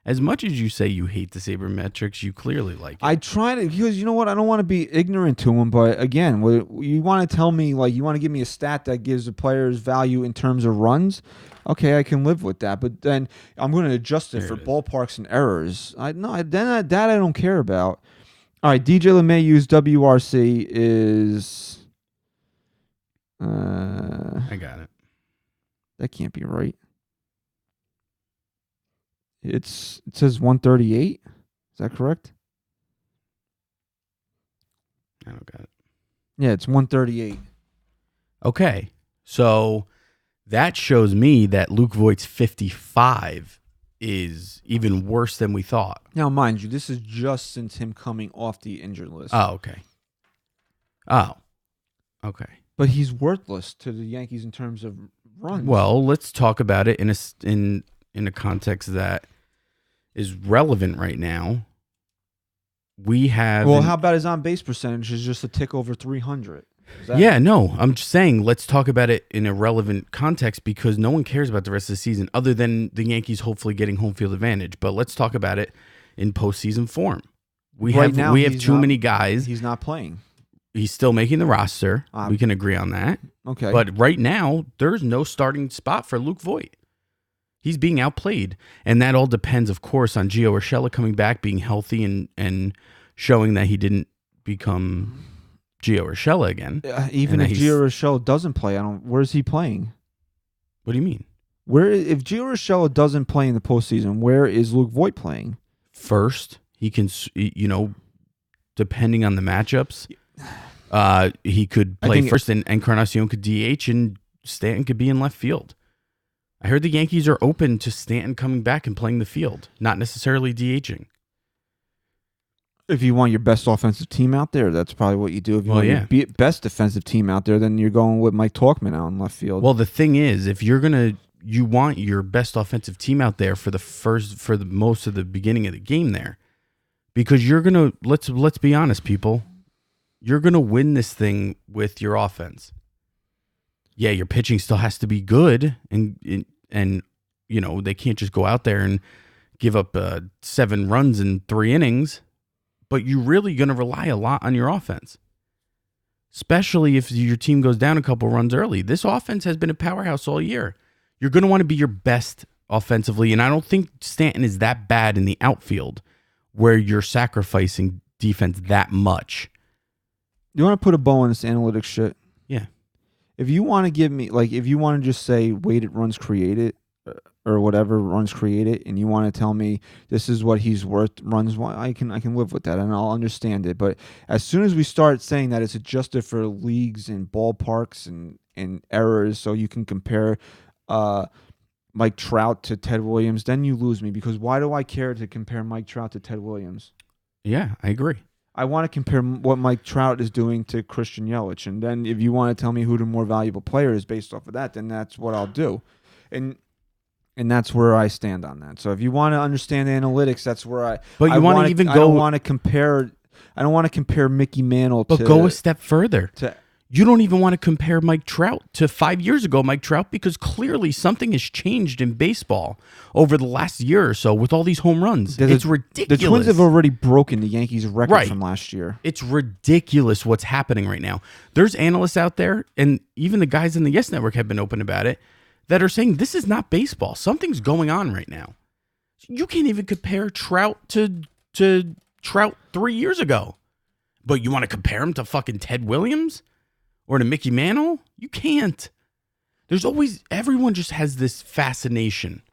Speaker 2: As much as you say you hate the sabermetrics, you clearly like it.
Speaker 1: I try to, because you know what? I don't want to be ignorant to him, but again, you want to tell me, like, you want to give me a stat that gives a player's value in terms of runs? Okay, I can live with that, but then I'm going to adjust it for ballparks and errors. That I don't care about. All right, DJ LeMahieu's WRC is...
Speaker 2: I got it.
Speaker 1: That can't be right. It says 138. Is that correct?
Speaker 2: I don't got it.
Speaker 1: Yeah, it's 138.
Speaker 2: Okay, so that shows me that Luke Voigt's 55 is even worse than we thought.
Speaker 1: Now, mind you, this is just since him coming off the injured list.
Speaker 2: Oh, okay. Oh, okay.
Speaker 1: But he's worthless to the Yankees in terms of runs.
Speaker 2: Well, let's talk about it in a context that is relevant right now. We have...
Speaker 1: Well, how about his on-base percentage is just a tick over 300?
Speaker 2: I'm just saying let's talk about it in a relevant context because no one cares about the rest of the season other than the Yankees hopefully getting home field advantage. But let's talk about it in postseason form. We have too many guys.
Speaker 1: He's not playing.
Speaker 2: He's still making the roster. We can agree on that.
Speaker 1: Okay.
Speaker 2: But right now, there's no starting spot for Luke Voigt. He's being outplayed. And that all depends, of course, on Gio Urshela coming back, being healthy, and showing that he didn't become Gio Urshela again.
Speaker 1: Even if Gio Urshela doesn't play, where's he playing?
Speaker 2: What do you mean?
Speaker 1: If Gio Urshela doesn't play in the postseason, where is Luke Voigt playing?
Speaker 2: First, he can, depending on the matchups, he could play first, and Encarnacion could DH, and Stanton could be in left field. I heard the Yankees are open to Stanton coming back and playing the field, not necessarily DHing.
Speaker 1: If you want your best offensive team out there, that's probably what you do. If you want your best defensive team out there, then you're going with Mike Tauchman out in left field.
Speaker 2: Well, the thing is, if you want your best offensive team out there for the most of the beginning of the game there, because you're gonna let's be honest, people, you're gonna win this thing with your offense. Yeah, your pitching still has to be good, and they can't just go out there and give up 7 runs in 3 innings. But you're really going to rely a lot on your offense, especially if your team goes down a couple runs early. This offense has been a powerhouse all year. You're going to want to be your best offensively, and I don't think Stanton is that bad in the outfield where you're sacrificing defense that much.
Speaker 1: You want to put a bow on this analytics shit?
Speaker 2: Yeah.
Speaker 1: If you want to give me, like, if you want to just say weighted runs created or whatever runs created, and you want to tell me this is what he's worth runs, I can live with that and I'll understand it. But as soon as we start saying that it's adjusted for leagues and ballparks and errors, so you can compare Mike Trout to Ted Williams, then you lose me, because why do I care to compare Mike Trout to Ted Williams?
Speaker 2: Yeah, I agree.
Speaker 1: I want to compare what Mike Trout is doing to Christian Yelich. And then if you want to tell me who the more valuable player is based off of that, then that's what I'll do. And that's where I stand on that. So if you want to understand analytics, that's where I.
Speaker 2: But you want to even go.
Speaker 1: I don't want to compare Mickey Mantle.
Speaker 2: But go a step further.
Speaker 1: To
Speaker 2: You don't even want to compare Mike Trout to 5 years ago Mike Trout, because clearly something has changed in baseball over the last year or so with all these home runs. It's ridiculous.
Speaker 1: The Twins have already broken the Yankees' record from last year.
Speaker 2: It's ridiculous what's happening right now. There's analysts out there, and even the guys in the YES Network have been open about it, that are saying this is not baseball. Something's going on right now. You can't even compare Trout to Trout 3 years ago. But you want to compare him to fucking Ted Williams? Or to Mickey Mantle? You can't. Everyone just has this fascination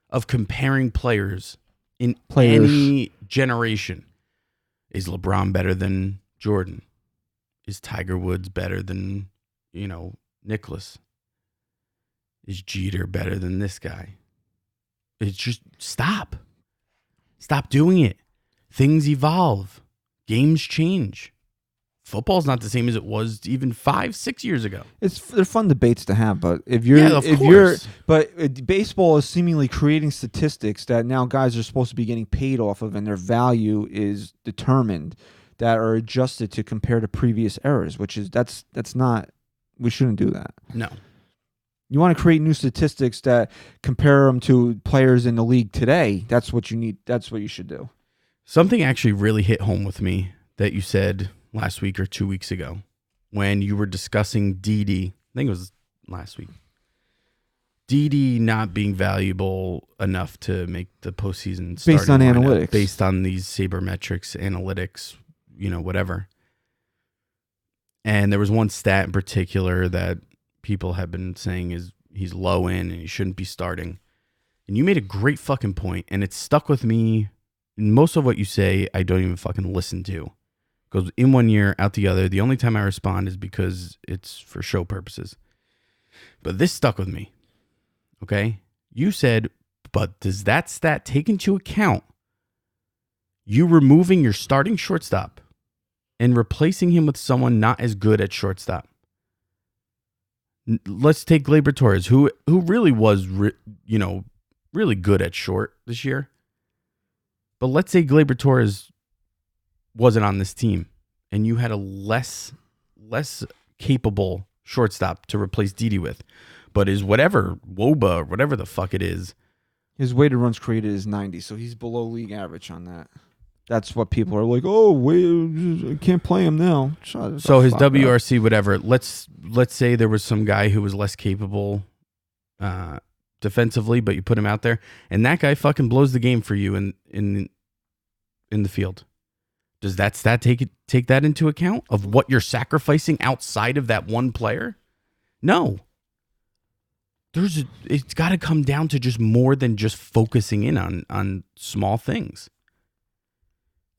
Speaker 2: of comparing players in any generation. Is LeBron better than Jordan? Is Tiger Woods better than, Nicholas? Is Jeter better than this guy? It's just stop. Stop doing it. Things evolve. Games change. Football's not the same as it was even 5-6 years ago.
Speaker 1: They're fun debates to have, but baseball is seemingly creating statistics that now guys are supposed to be getting paid off of, and their value is determined, that are adjusted to compare to previous eras, which is that's not. We shouldn't do that.
Speaker 2: No.
Speaker 1: You want to create new statistics that compare them to players in the league today. That's what you need. That's what you should do.
Speaker 2: Something actually really hit home with me that you said last week or 2 weeks ago when you were discussing Didi. I think it was last week. Didi not being valuable enough to make the postseason
Speaker 1: based on analytics.
Speaker 2: Based on these sabermetrics, analytics, whatever. And there was one stat in particular that people have been saying is he's low in and he shouldn't be starting. And you made a great fucking point, and it's stuck with me. Most of what you say, I don't even fucking listen to. Goes in one year, out the other. The only time I respond is because it's for show purposes. But this stuck with me. Okay? You said, but does that stat take into account you removing your starting shortstop and replacing him with someone not as good at shortstop? Let's take Gleyber Torres, who really was, really good at short this year. But let's say Gleyber Torres wasn't on this team, and you had a less capable shortstop to replace Didi with, but is whatever WOBA or whatever the fuck it is.
Speaker 1: His weighted runs created is 90, so he's below league average on that. That's what people are like. Oh, wait, I can't play him now.
Speaker 2: So his WRC, whatever. Let's say there was some guy who was less capable defensively, but you put him out there, and that guy fucking blows the game for you in the field. Does that stat take that into account of what you're sacrificing outside of that one player? No. It's got to come down to just more than just focusing in on small things.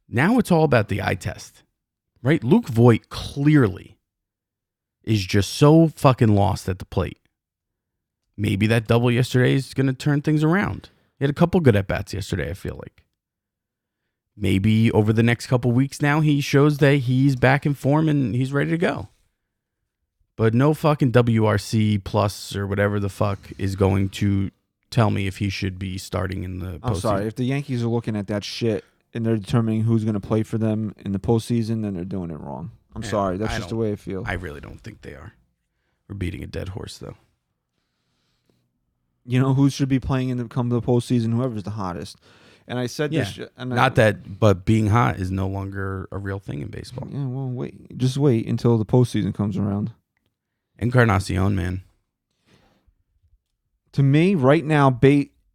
Speaker 2: Now it's all about the eye test, right? Luke Voit clearly is just so fucking lost at the plate. Maybe that double yesterday is going to turn things around. He had a couple good at-bats yesterday, I feel like. Maybe over the next couple weeks now, he shows that he's back in form and he's ready to go. But no fucking WRC plus or whatever the fuck is going to tell me if he should be starting in the postseason.
Speaker 1: I'm sorry. If the Yankees are looking at that shit and they're determining who's going to play for them in the postseason, then they're doing it wrong. I'm sorry. That's just the way I feel.
Speaker 2: I really don't think they are. We're beating a dead horse, though.
Speaker 1: You know who should be playing in the postseason? Whoever's the hottest. And I said this.
Speaker 2: But being hot is no longer a real thing in baseball.
Speaker 1: Yeah, well, just wait until the postseason comes around.
Speaker 2: Encarnacion, man.
Speaker 1: To me, right now,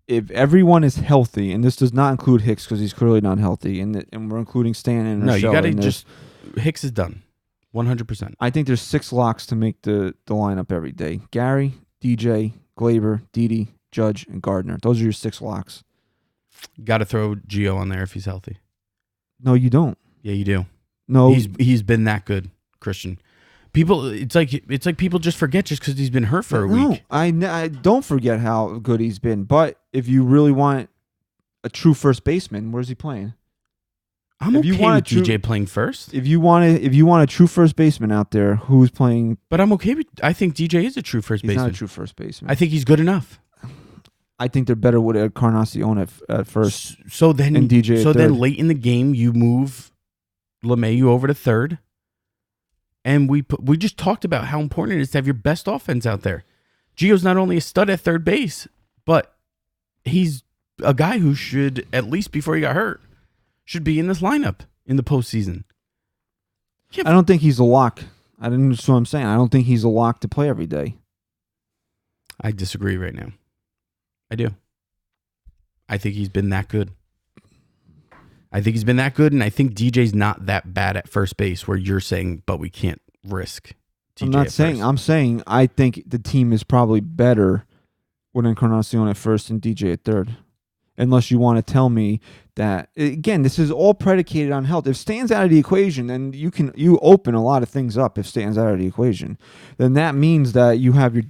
Speaker 1: if everyone is healthy, and this does not include Hicks because he's clearly not healthy, and we're including Stan and
Speaker 2: No, you
Speaker 1: Urshela
Speaker 2: got to
Speaker 1: in this,
Speaker 2: just Hicks is done, 100%.
Speaker 1: I think there's 6 locks to make the lineup every day. Gary, DJ, Glaber, Didi, Judge, and Gardner. Those are your 6 locks.
Speaker 2: Got to throw Gio on there if he's healthy.
Speaker 1: No, you don't.
Speaker 2: Yeah, you do.
Speaker 1: No,
Speaker 2: he's been that good, Christian. People, it's like people just forget just because he's been hurt for a week.
Speaker 1: I don't forget how good he's been. But if you really want a true first baseman, where's he playing?
Speaker 2: I'm okay with DJ playing first.
Speaker 1: If you want a true first baseman out there who's playing,
Speaker 2: but I'm okay with. I think DJ is a true first baseman.
Speaker 1: He's not a true first baseman.
Speaker 2: I think he's good enough.
Speaker 1: I think they're better with Encarnacion at first.
Speaker 2: So then,
Speaker 1: and DJ.
Speaker 2: So then, late in the game, you move LeMahieu over to third, and we just talked about how important it is to have your best offense out there. Gio's not only a stud at third base, but he's a guy who should, at least before he got hurt, should be in this lineup in the postseason.
Speaker 1: Yeah. I don't think he's a lock. That's what I'm saying. I don't think he's a lock to play every day.
Speaker 2: I disagree right now. I do. I think he's been that good. And I think DJ's not that bad at first base where you're saying, but we can't risk DJ
Speaker 1: I'm not saying. I'm saying I think the team is probably better with Encarnacion at first and DJ at third. Unless you want to tell me that, again, this is all predicated on health. If Stan's out of the equation, then you open a lot of things up if Stan's out of the equation. Then that means that you have your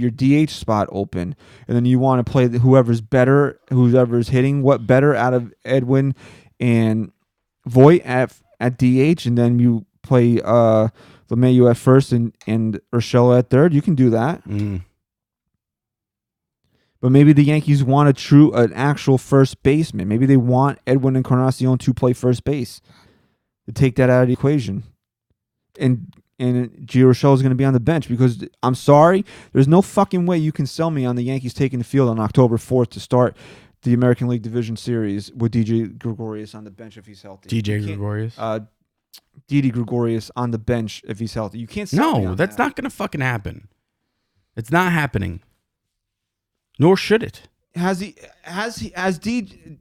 Speaker 1: DH spot open, and then you want to play whoever's hitting what better out of Edwin and Voit at DH, and then you play LeMahieu at first and Urshela at third. You can do that.
Speaker 2: Mm.
Speaker 1: But maybe the Yankees want an actual first baseman. Maybe they want Edwin Encarnacion to play first base to take that out of the equation. And Gio Urshela is going to be on the bench because, I'm sorry, there's no fucking way you can sell me on the Yankees taking the field on October 4th to start the American League Division Series with DJ Gregorius on the bench if he's healthy.
Speaker 2: DJ Gregorius?
Speaker 1: Didi Gregorius on the bench if he's healthy. You can't sell me on
Speaker 2: that's not going to fucking happen. It's not happening. Nor should it.
Speaker 1: Has Didi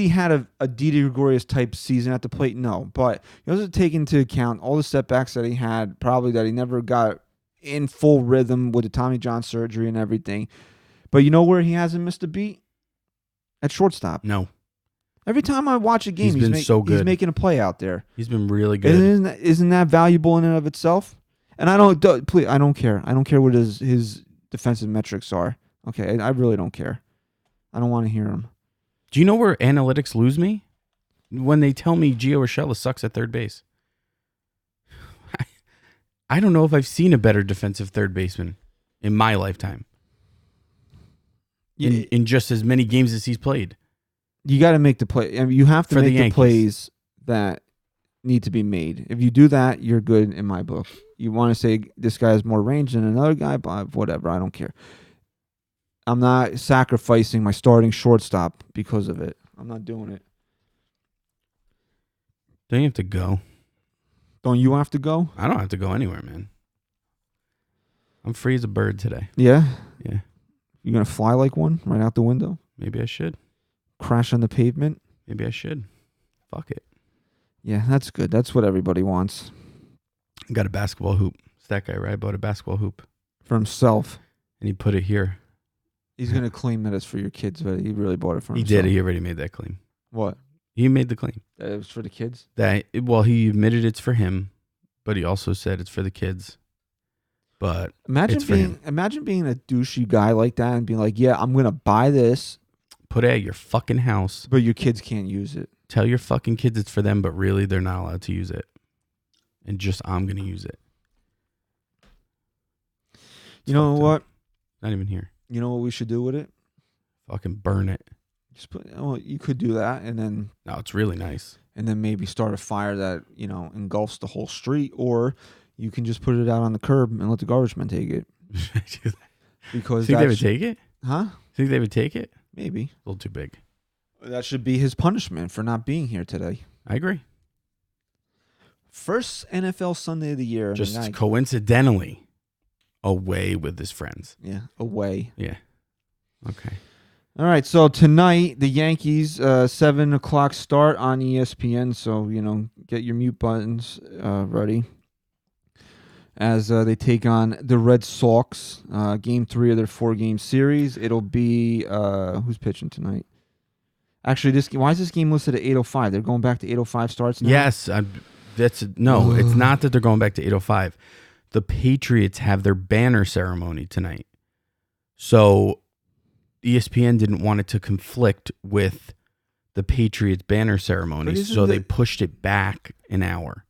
Speaker 1: had a Didi Gregorius type season at the plate? No, but you also take into account all the setbacks that he had, probably that he never got in full rhythm with the Tommy John surgery and everything. But you know where he hasn't missed a beat? At shortstop.
Speaker 2: No.
Speaker 1: Every time I watch a game, he's making a play out there.
Speaker 2: He's been really good.
Speaker 1: Isn't that valuable in and of itself? And I don't care. I don't care what his defensive metrics are. Okay, I really don't care. I don't want to hear him.
Speaker 2: Do you know where analytics lose me? When they tell me Gio Urshela sucks at third base. I don't know if I've seen a better defensive third baseman in my lifetime. In just as many games as he's played.
Speaker 1: You got to make the play. I mean, you have to make the plays that need to be made. If you do that, you're good in my book. You want to say this guy has more range than another guy, but whatever. I don't care. I'm not sacrificing my starting shortstop because of it. I'm not doing it.
Speaker 2: Don't you have to go?
Speaker 1: Don't you have to go?
Speaker 2: I don't have to go anywhere, man. I'm free as a bird today.
Speaker 1: Yeah?
Speaker 2: Yeah.
Speaker 1: You going to fly like one right out the window?
Speaker 2: Maybe I should.
Speaker 1: Crash on the pavement?
Speaker 2: Maybe I should. Fuck it.
Speaker 1: Yeah, that's good. That's what everybody wants.
Speaker 2: Got a basketball hoop. It's that guy, right? Bought a basketball hoop.
Speaker 1: For himself.
Speaker 2: And he put it here.
Speaker 1: He's going to claim that it's for your kids, but he really bought it for himself.
Speaker 2: He did. He already made that claim.
Speaker 1: What?
Speaker 2: He made the claim.
Speaker 1: That it was for the kids?
Speaker 2: He admitted it's for him, but he also said it's for the kids. But
Speaker 1: imagine being a douchey guy like that and being like, yeah, I'm going to buy this.
Speaker 2: Put it at your fucking house.
Speaker 1: But your kids can't use it.
Speaker 2: Tell your fucking kids it's for them, but really they're not allowed to use it. And just I'm going to use it.
Speaker 1: You know what?
Speaker 2: Not even here.
Speaker 1: You know what we should do with it?
Speaker 2: Fucking burn it.
Speaker 1: You could do that and then...
Speaker 2: No, it's really nice.
Speaker 1: And then maybe start a fire that, engulfs the whole street, or you can just put it out on the curb and let the garbage men take it. Because
Speaker 2: think they would take it?
Speaker 1: Huh?
Speaker 2: Think they would take it?
Speaker 1: Maybe.
Speaker 2: A little too big.
Speaker 1: That should be his punishment for not being here today.
Speaker 2: I agree.
Speaker 1: First NFL Sunday of the year.
Speaker 2: Just coincidentally, away with his friends.
Speaker 1: Yeah, away.
Speaker 2: Yeah. Okay.
Speaker 1: All right, so tonight the Yankees 7 o'clock start on ESPN. So get your mute buttons ready as they take on the Red Sox. Game 3 of their 4-game series. It'll be who's pitching tonight? Actually, why is this game listed at 8:05? They're going back to 8:05 starts now.
Speaker 2: Yes, it's not that they're going back to 8:05. The Patriots have their banner ceremony tonight, so ESPN didn't want it to conflict with the Patriots banner ceremony, so they pushed it back an hour.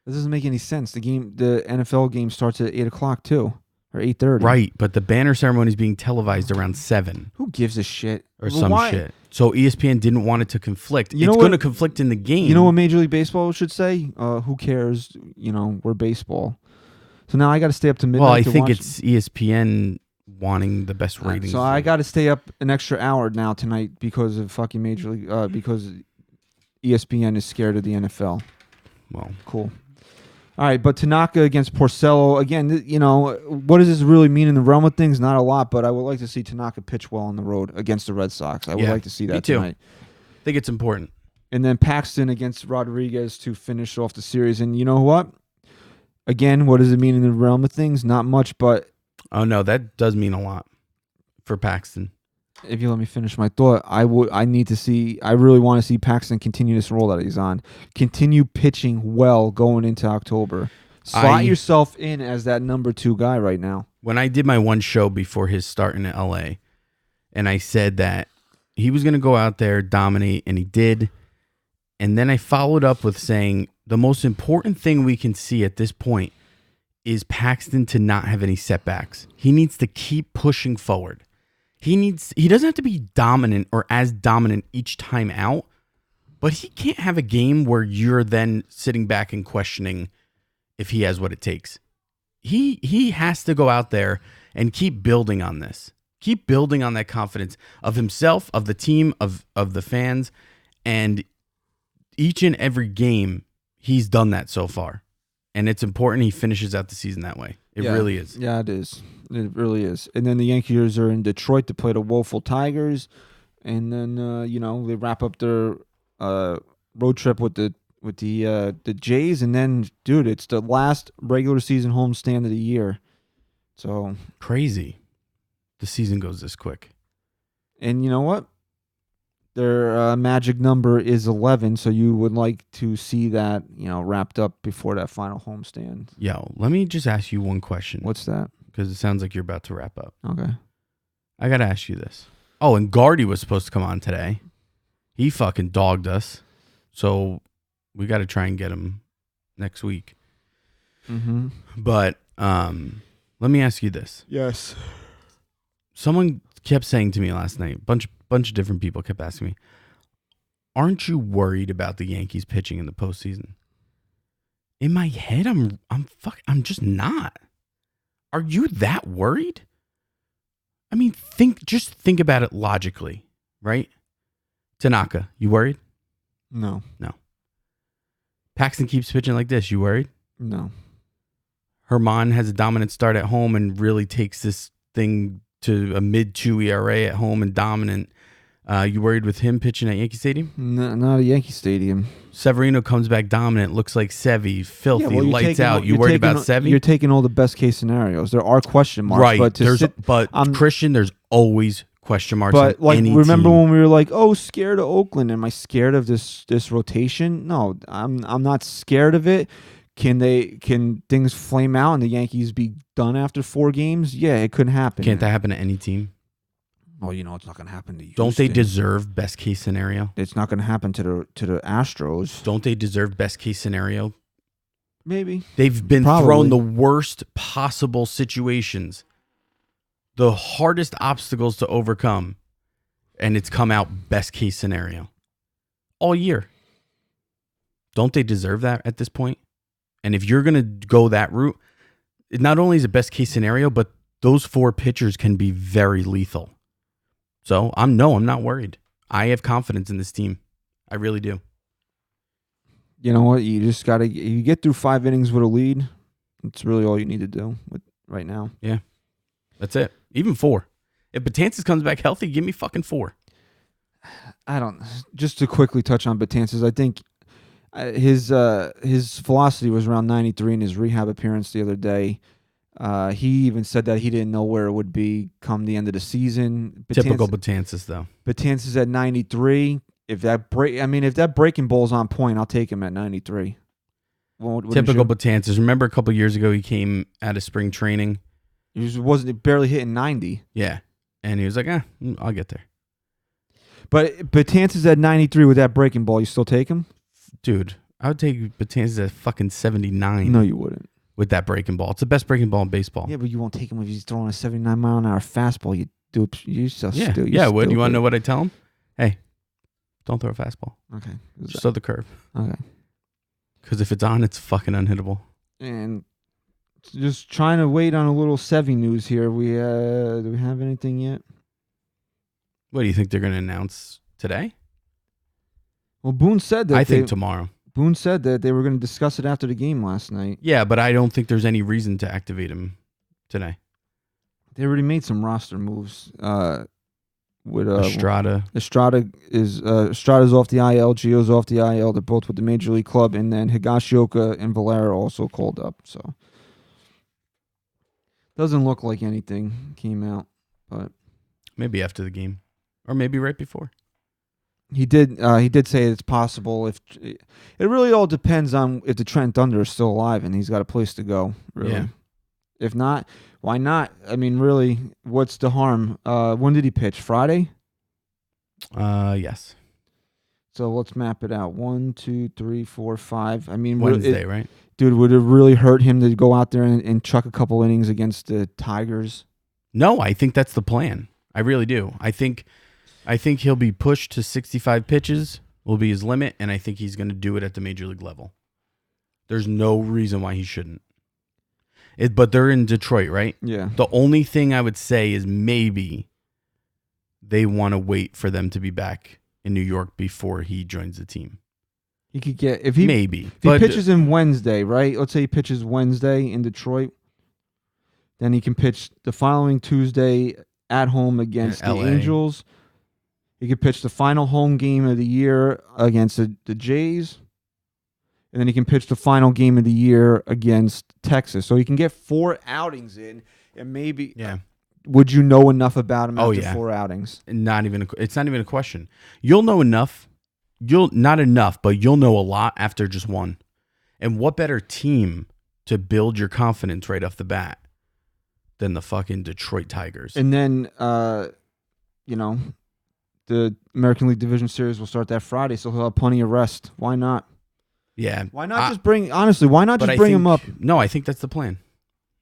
Speaker 1: This doesn't make any sense. The NFL game starts at 8:00 too, or 8:30.
Speaker 2: Right, but the banner ceremony is being televised around 7.
Speaker 1: Who gives a shit?
Speaker 2: Or some shit. So ESPN didn't want it to conflict. It's going to conflict in the game.
Speaker 1: You know what Major League Baseball should say? Who cares? We're baseball. So now I got to stay up to midnight.
Speaker 2: Well, I think it's ESPN wanting the best ratings.
Speaker 1: So I got to stay up an extra hour now tonight because of fucking Major League. Because ESPN is scared of the NFL.
Speaker 2: Well,
Speaker 1: cool. All right, but Tanaka against Porcello. Again, what does this really mean in the realm of things? Not a lot, but I would like to see Tanaka pitch well on the road against the Red Sox. I would like to see that tonight.
Speaker 2: I think it's important.
Speaker 1: And then Paxton against Rodriguez to finish off the series. And you know what? Again, what does it mean in the realm of things? Not much, but...
Speaker 2: Oh, no, that does mean a lot for Paxton.
Speaker 1: If you let me finish my thought, I really want to see Paxton continue this role that he's on. Continue pitching well going into October. Slot yourself in as that number 2 guy right now.
Speaker 2: When I did my one show before his start in LA, and I said that he was going to go out there, dominate, and he did. And then I followed up with saying the most important thing we can see at this point is Paxton to not have any setbacks. He needs to keep pushing forward. He doesn't have to be dominant or as dominant each time out, but he can't have a game where you're then sitting back and questioning if he has what it takes. He has to go out there and keep building on this. Keep building on that confidence of himself, of the team, of the fans, and each and every game he's done that so far. And it's important he finishes out the season that way. It really is.
Speaker 1: Yeah, it is. It really is. And then the Yankees are in Detroit to play the woeful Tigers. And then, they wrap up their road trip with the Jays. And then, dude, it's the last regular season homestand of the year. So
Speaker 2: crazy. The season goes this quick.
Speaker 1: And you know what? Their magic number is 11, so you would like to see that, wrapped up before that final homestand.
Speaker 2: Yo, let me just ask you one question.
Speaker 1: What's that?
Speaker 2: Because it sounds like you're about to wrap up.
Speaker 1: Okay.
Speaker 2: I got to ask you this. Oh, and Gardy was supposed to come on today. He fucking dogged us. So we got to try and get him next week.
Speaker 1: Mm-hmm.
Speaker 2: But let me ask you this.
Speaker 1: Yes.
Speaker 2: Someone kept saying to me last night, bunch of different people kept asking me, aren't you worried about the Yankees pitching in the postseason? In my head, I'm just not. Are you that worried? I mean, just think about it logically, right? Tanaka, you worried?
Speaker 1: No.
Speaker 2: Paxton keeps pitching like this. You worried?
Speaker 1: No.
Speaker 2: Herman has a dominant start at home and really takes this thing to a mid-2 ERA at home and dominant. You worried with him pitching at Yankee Stadium?
Speaker 1: No, not at Yankee Stadium.
Speaker 2: Severino comes back dominant, looks like Sevy, filthy, lights out. You worried about Sevy?
Speaker 1: You're taking all the best case scenarios. There are question marks.
Speaker 2: Right. But Christian, there's always question marks. But
Speaker 1: remember
Speaker 2: team.
Speaker 1: when we were like, "Oh, scared of Oakland"? Am I scared of this rotation? No, I'm not scared of it. Can things flame out and the Yankees be done after 4 games? Yeah, it could happen.
Speaker 2: Can't that happen to any team?
Speaker 1: Well, it's not going to happen to you.
Speaker 2: Don't they deserve best case scenario?
Speaker 1: It's not going to happen to the Astros.
Speaker 2: Don't they deserve best case scenario?
Speaker 1: Maybe.
Speaker 2: They've been thrown the worst possible situations, the hardest obstacles to overcome, and it's come out best case scenario all year. Don't they deserve that at this point? And if you're going to go that route, it not only is it best case scenario, but those 4 pitchers can be very lethal. So I'm not worried. I have confidence in this team. I really do.
Speaker 1: You know what? You just you get through 5 innings with a lead. It's really all you need to do right now.
Speaker 2: Yeah. That's it. Even 4. If Betances comes back healthy, give me fucking 4.
Speaker 1: I don't. Just to quickly touch on Betances, I think his velocity was around 93 in his rehab appearance the other day. He even said that he didn't know where it would be come the end of the season.
Speaker 2: Typical Betances, though.
Speaker 1: Betances at 93. If that breaking ball's on point, I'll take him at 93.
Speaker 2: Typical Betances. Remember a couple years ago, he came out of spring training.
Speaker 1: He just wasn't barely hitting 90.
Speaker 2: Yeah, and he was like, I'll get there.
Speaker 1: But Betances at 93 with that breaking ball, you still take him?
Speaker 2: Dude, I would take Betances at fucking 79.
Speaker 1: No, you wouldn't.
Speaker 2: With that breaking ball. It's the best breaking ball in baseball.
Speaker 1: Yeah, but you won't take him if he's throwing a 79-mile-an-hour fastball. You're so stupid.
Speaker 2: Yeah, would. You want to know what I tell him? Hey, don't throw a fastball.
Speaker 1: Okay.
Speaker 2: Just throw the curve.
Speaker 1: Okay.
Speaker 2: Because if it's on, it's fucking unhittable.
Speaker 1: And just trying to wait on a little Sevy news here. Do we have anything yet?
Speaker 2: What do you think they're going to announce today?
Speaker 1: Well, Boone said that.
Speaker 2: I think tomorrow.
Speaker 1: Boone said that they were going to discuss it after the game last night.
Speaker 2: Yeah, but I don't think there's any reason to activate him today.
Speaker 1: They already made some roster moves. With
Speaker 2: Estrada.
Speaker 1: Estrada's off the IL. Gio's off the IL. They're both with the major league club, and then Higashioka and Valera also called up. So doesn't look like anything came out, but
Speaker 2: maybe after the game, or maybe right before.
Speaker 1: He did say it's possible. If it really all depends on if the Trent Thunder is still alive and he's got a place to go. Really.
Speaker 2: Yeah.
Speaker 1: If not, why not? I mean, really, what's the harm? When did he pitch? Friday?
Speaker 2: Yes.
Speaker 1: So let's map it out. 1, 2, 3, 4, 5. I mean,
Speaker 2: Wednesday, right?
Speaker 1: Dude, would it really hurt him to go out there and chuck a couple innings against the Tigers?
Speaker 2: No, I think that's the plan. I really do. I think he'll be pushed to 65 pitches, will be his limit, and I think he's going to do it at the major league level. There's no reason why he shouldn't. But they're in Detroit, right?
Speaker 1: Yeah.
Speaker 2: The only thing I would say is maybe they want to wait for them to be back in New York before he joins the team.
Speaker 1: He could get
Speaker 2: Maybe.
Speaker 1: If he pitches in Wednesday, right? Let's say he pitches Wednesday in Detroit. Then he can pitch the following Tuesday at home against the Angels. He could pitch the final home game of the year against the Jays. And then he can pitch the final game of the year against Texas. So he can get 4 outings in, and maybe.
Speaker 2: Yeah.
Speaker 1: Would you know enough about him after 4 outings?
Speaker 2: It's not even a question. You'll know enough. Not enough, but you'll know a lot after just 1. And what better team to build your confidence right off the bat than the fucking Detroit Tigers?
Speaker 1: And then, the American League Division Series will start that Friday, so he'll have plenty of rest. Why not?
Speaker 2: Yeah.
Speaker 1: Why not just bring him up?
Speaker 2: No, I think that's the plan.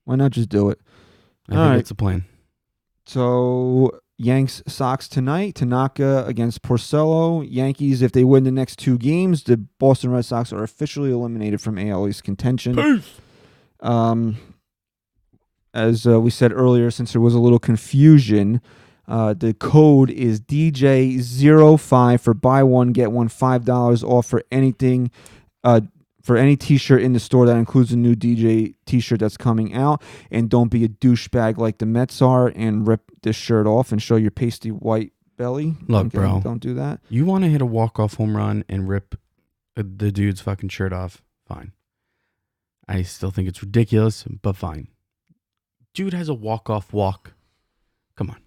Speaker 1: Why not just do it?
Speaker 2: I think that's the plan.
Speaker 1: So, Yanks Sox tonight. Tanaka against Porcello. Yankees, if they win the next 2 games, the Boston Red Sox are officially eliminated from AL East contention.
Speaker 2: Peace.
Speaker 1: As we said earlier, since there was a little confusion, the code is DJ05 for buy one, get one, $5 off for anything. For any t-shirt in the store that includes a new DJ t-shirt that's coming out. And don't be a douchebag like the Mets are and rip this shirt off and show your pasty white belly.
Speaker 2: Look, bro.
Speaker 1: Don't do that.
Speaker 2: You want to hit a walk-off home run and rip the dude's fucking shirt off? Fine. I still think it's ridiculous, but fine. Dude has a walk-off walk. Come on.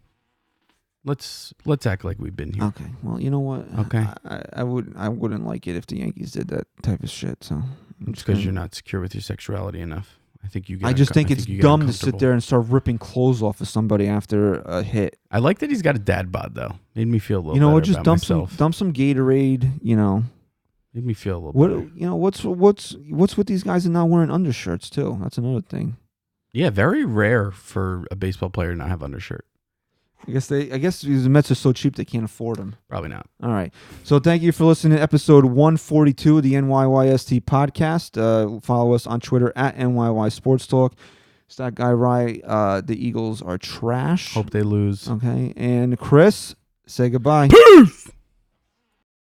Speaker 2: Let's act like we've been here.
Speaker 1: Okay. Well, you know what?
Speaker 2: Okay.
Speaker 1: I wouldn't like it if the Yankees did that type of shit. So
Speaker 2: it's because you're not secure with your sexuality enough. I think you.
Speaker 1: I just think it's dumb to sit there and start ripping clothes off of somebody after a hit.
Speaker 2: I like that he's got a dad bod though. Made me feel a little.
Speaker 1: What?
Speaker 2: Better
Speaker 1: Just
Speaker 2: about myself.
Speaker 1: dump some Gatorade.
Speaker 2: Made me feel a little. Better.
Speaker 1: What's with these guys and not wearing undershirts too? That's another thing.
Speaker 2: Yeah, very rare for a baseball player to not have undershirt.
Speaker 1: I guess the Mets are so cheap they can't afford them.
Speaker 2: Probably not.
Speaker 1: All right. So thank you for listening to episode 142 of the NYYST podcast. Follow us on Twitter at NYY Sports Talk. Stat Guy Rye, the Eagles are trash.
Speaker 2: Hope they lose.
Speaker 1: Okay. And Chris, say goodbye.
Speaker 2: Peace!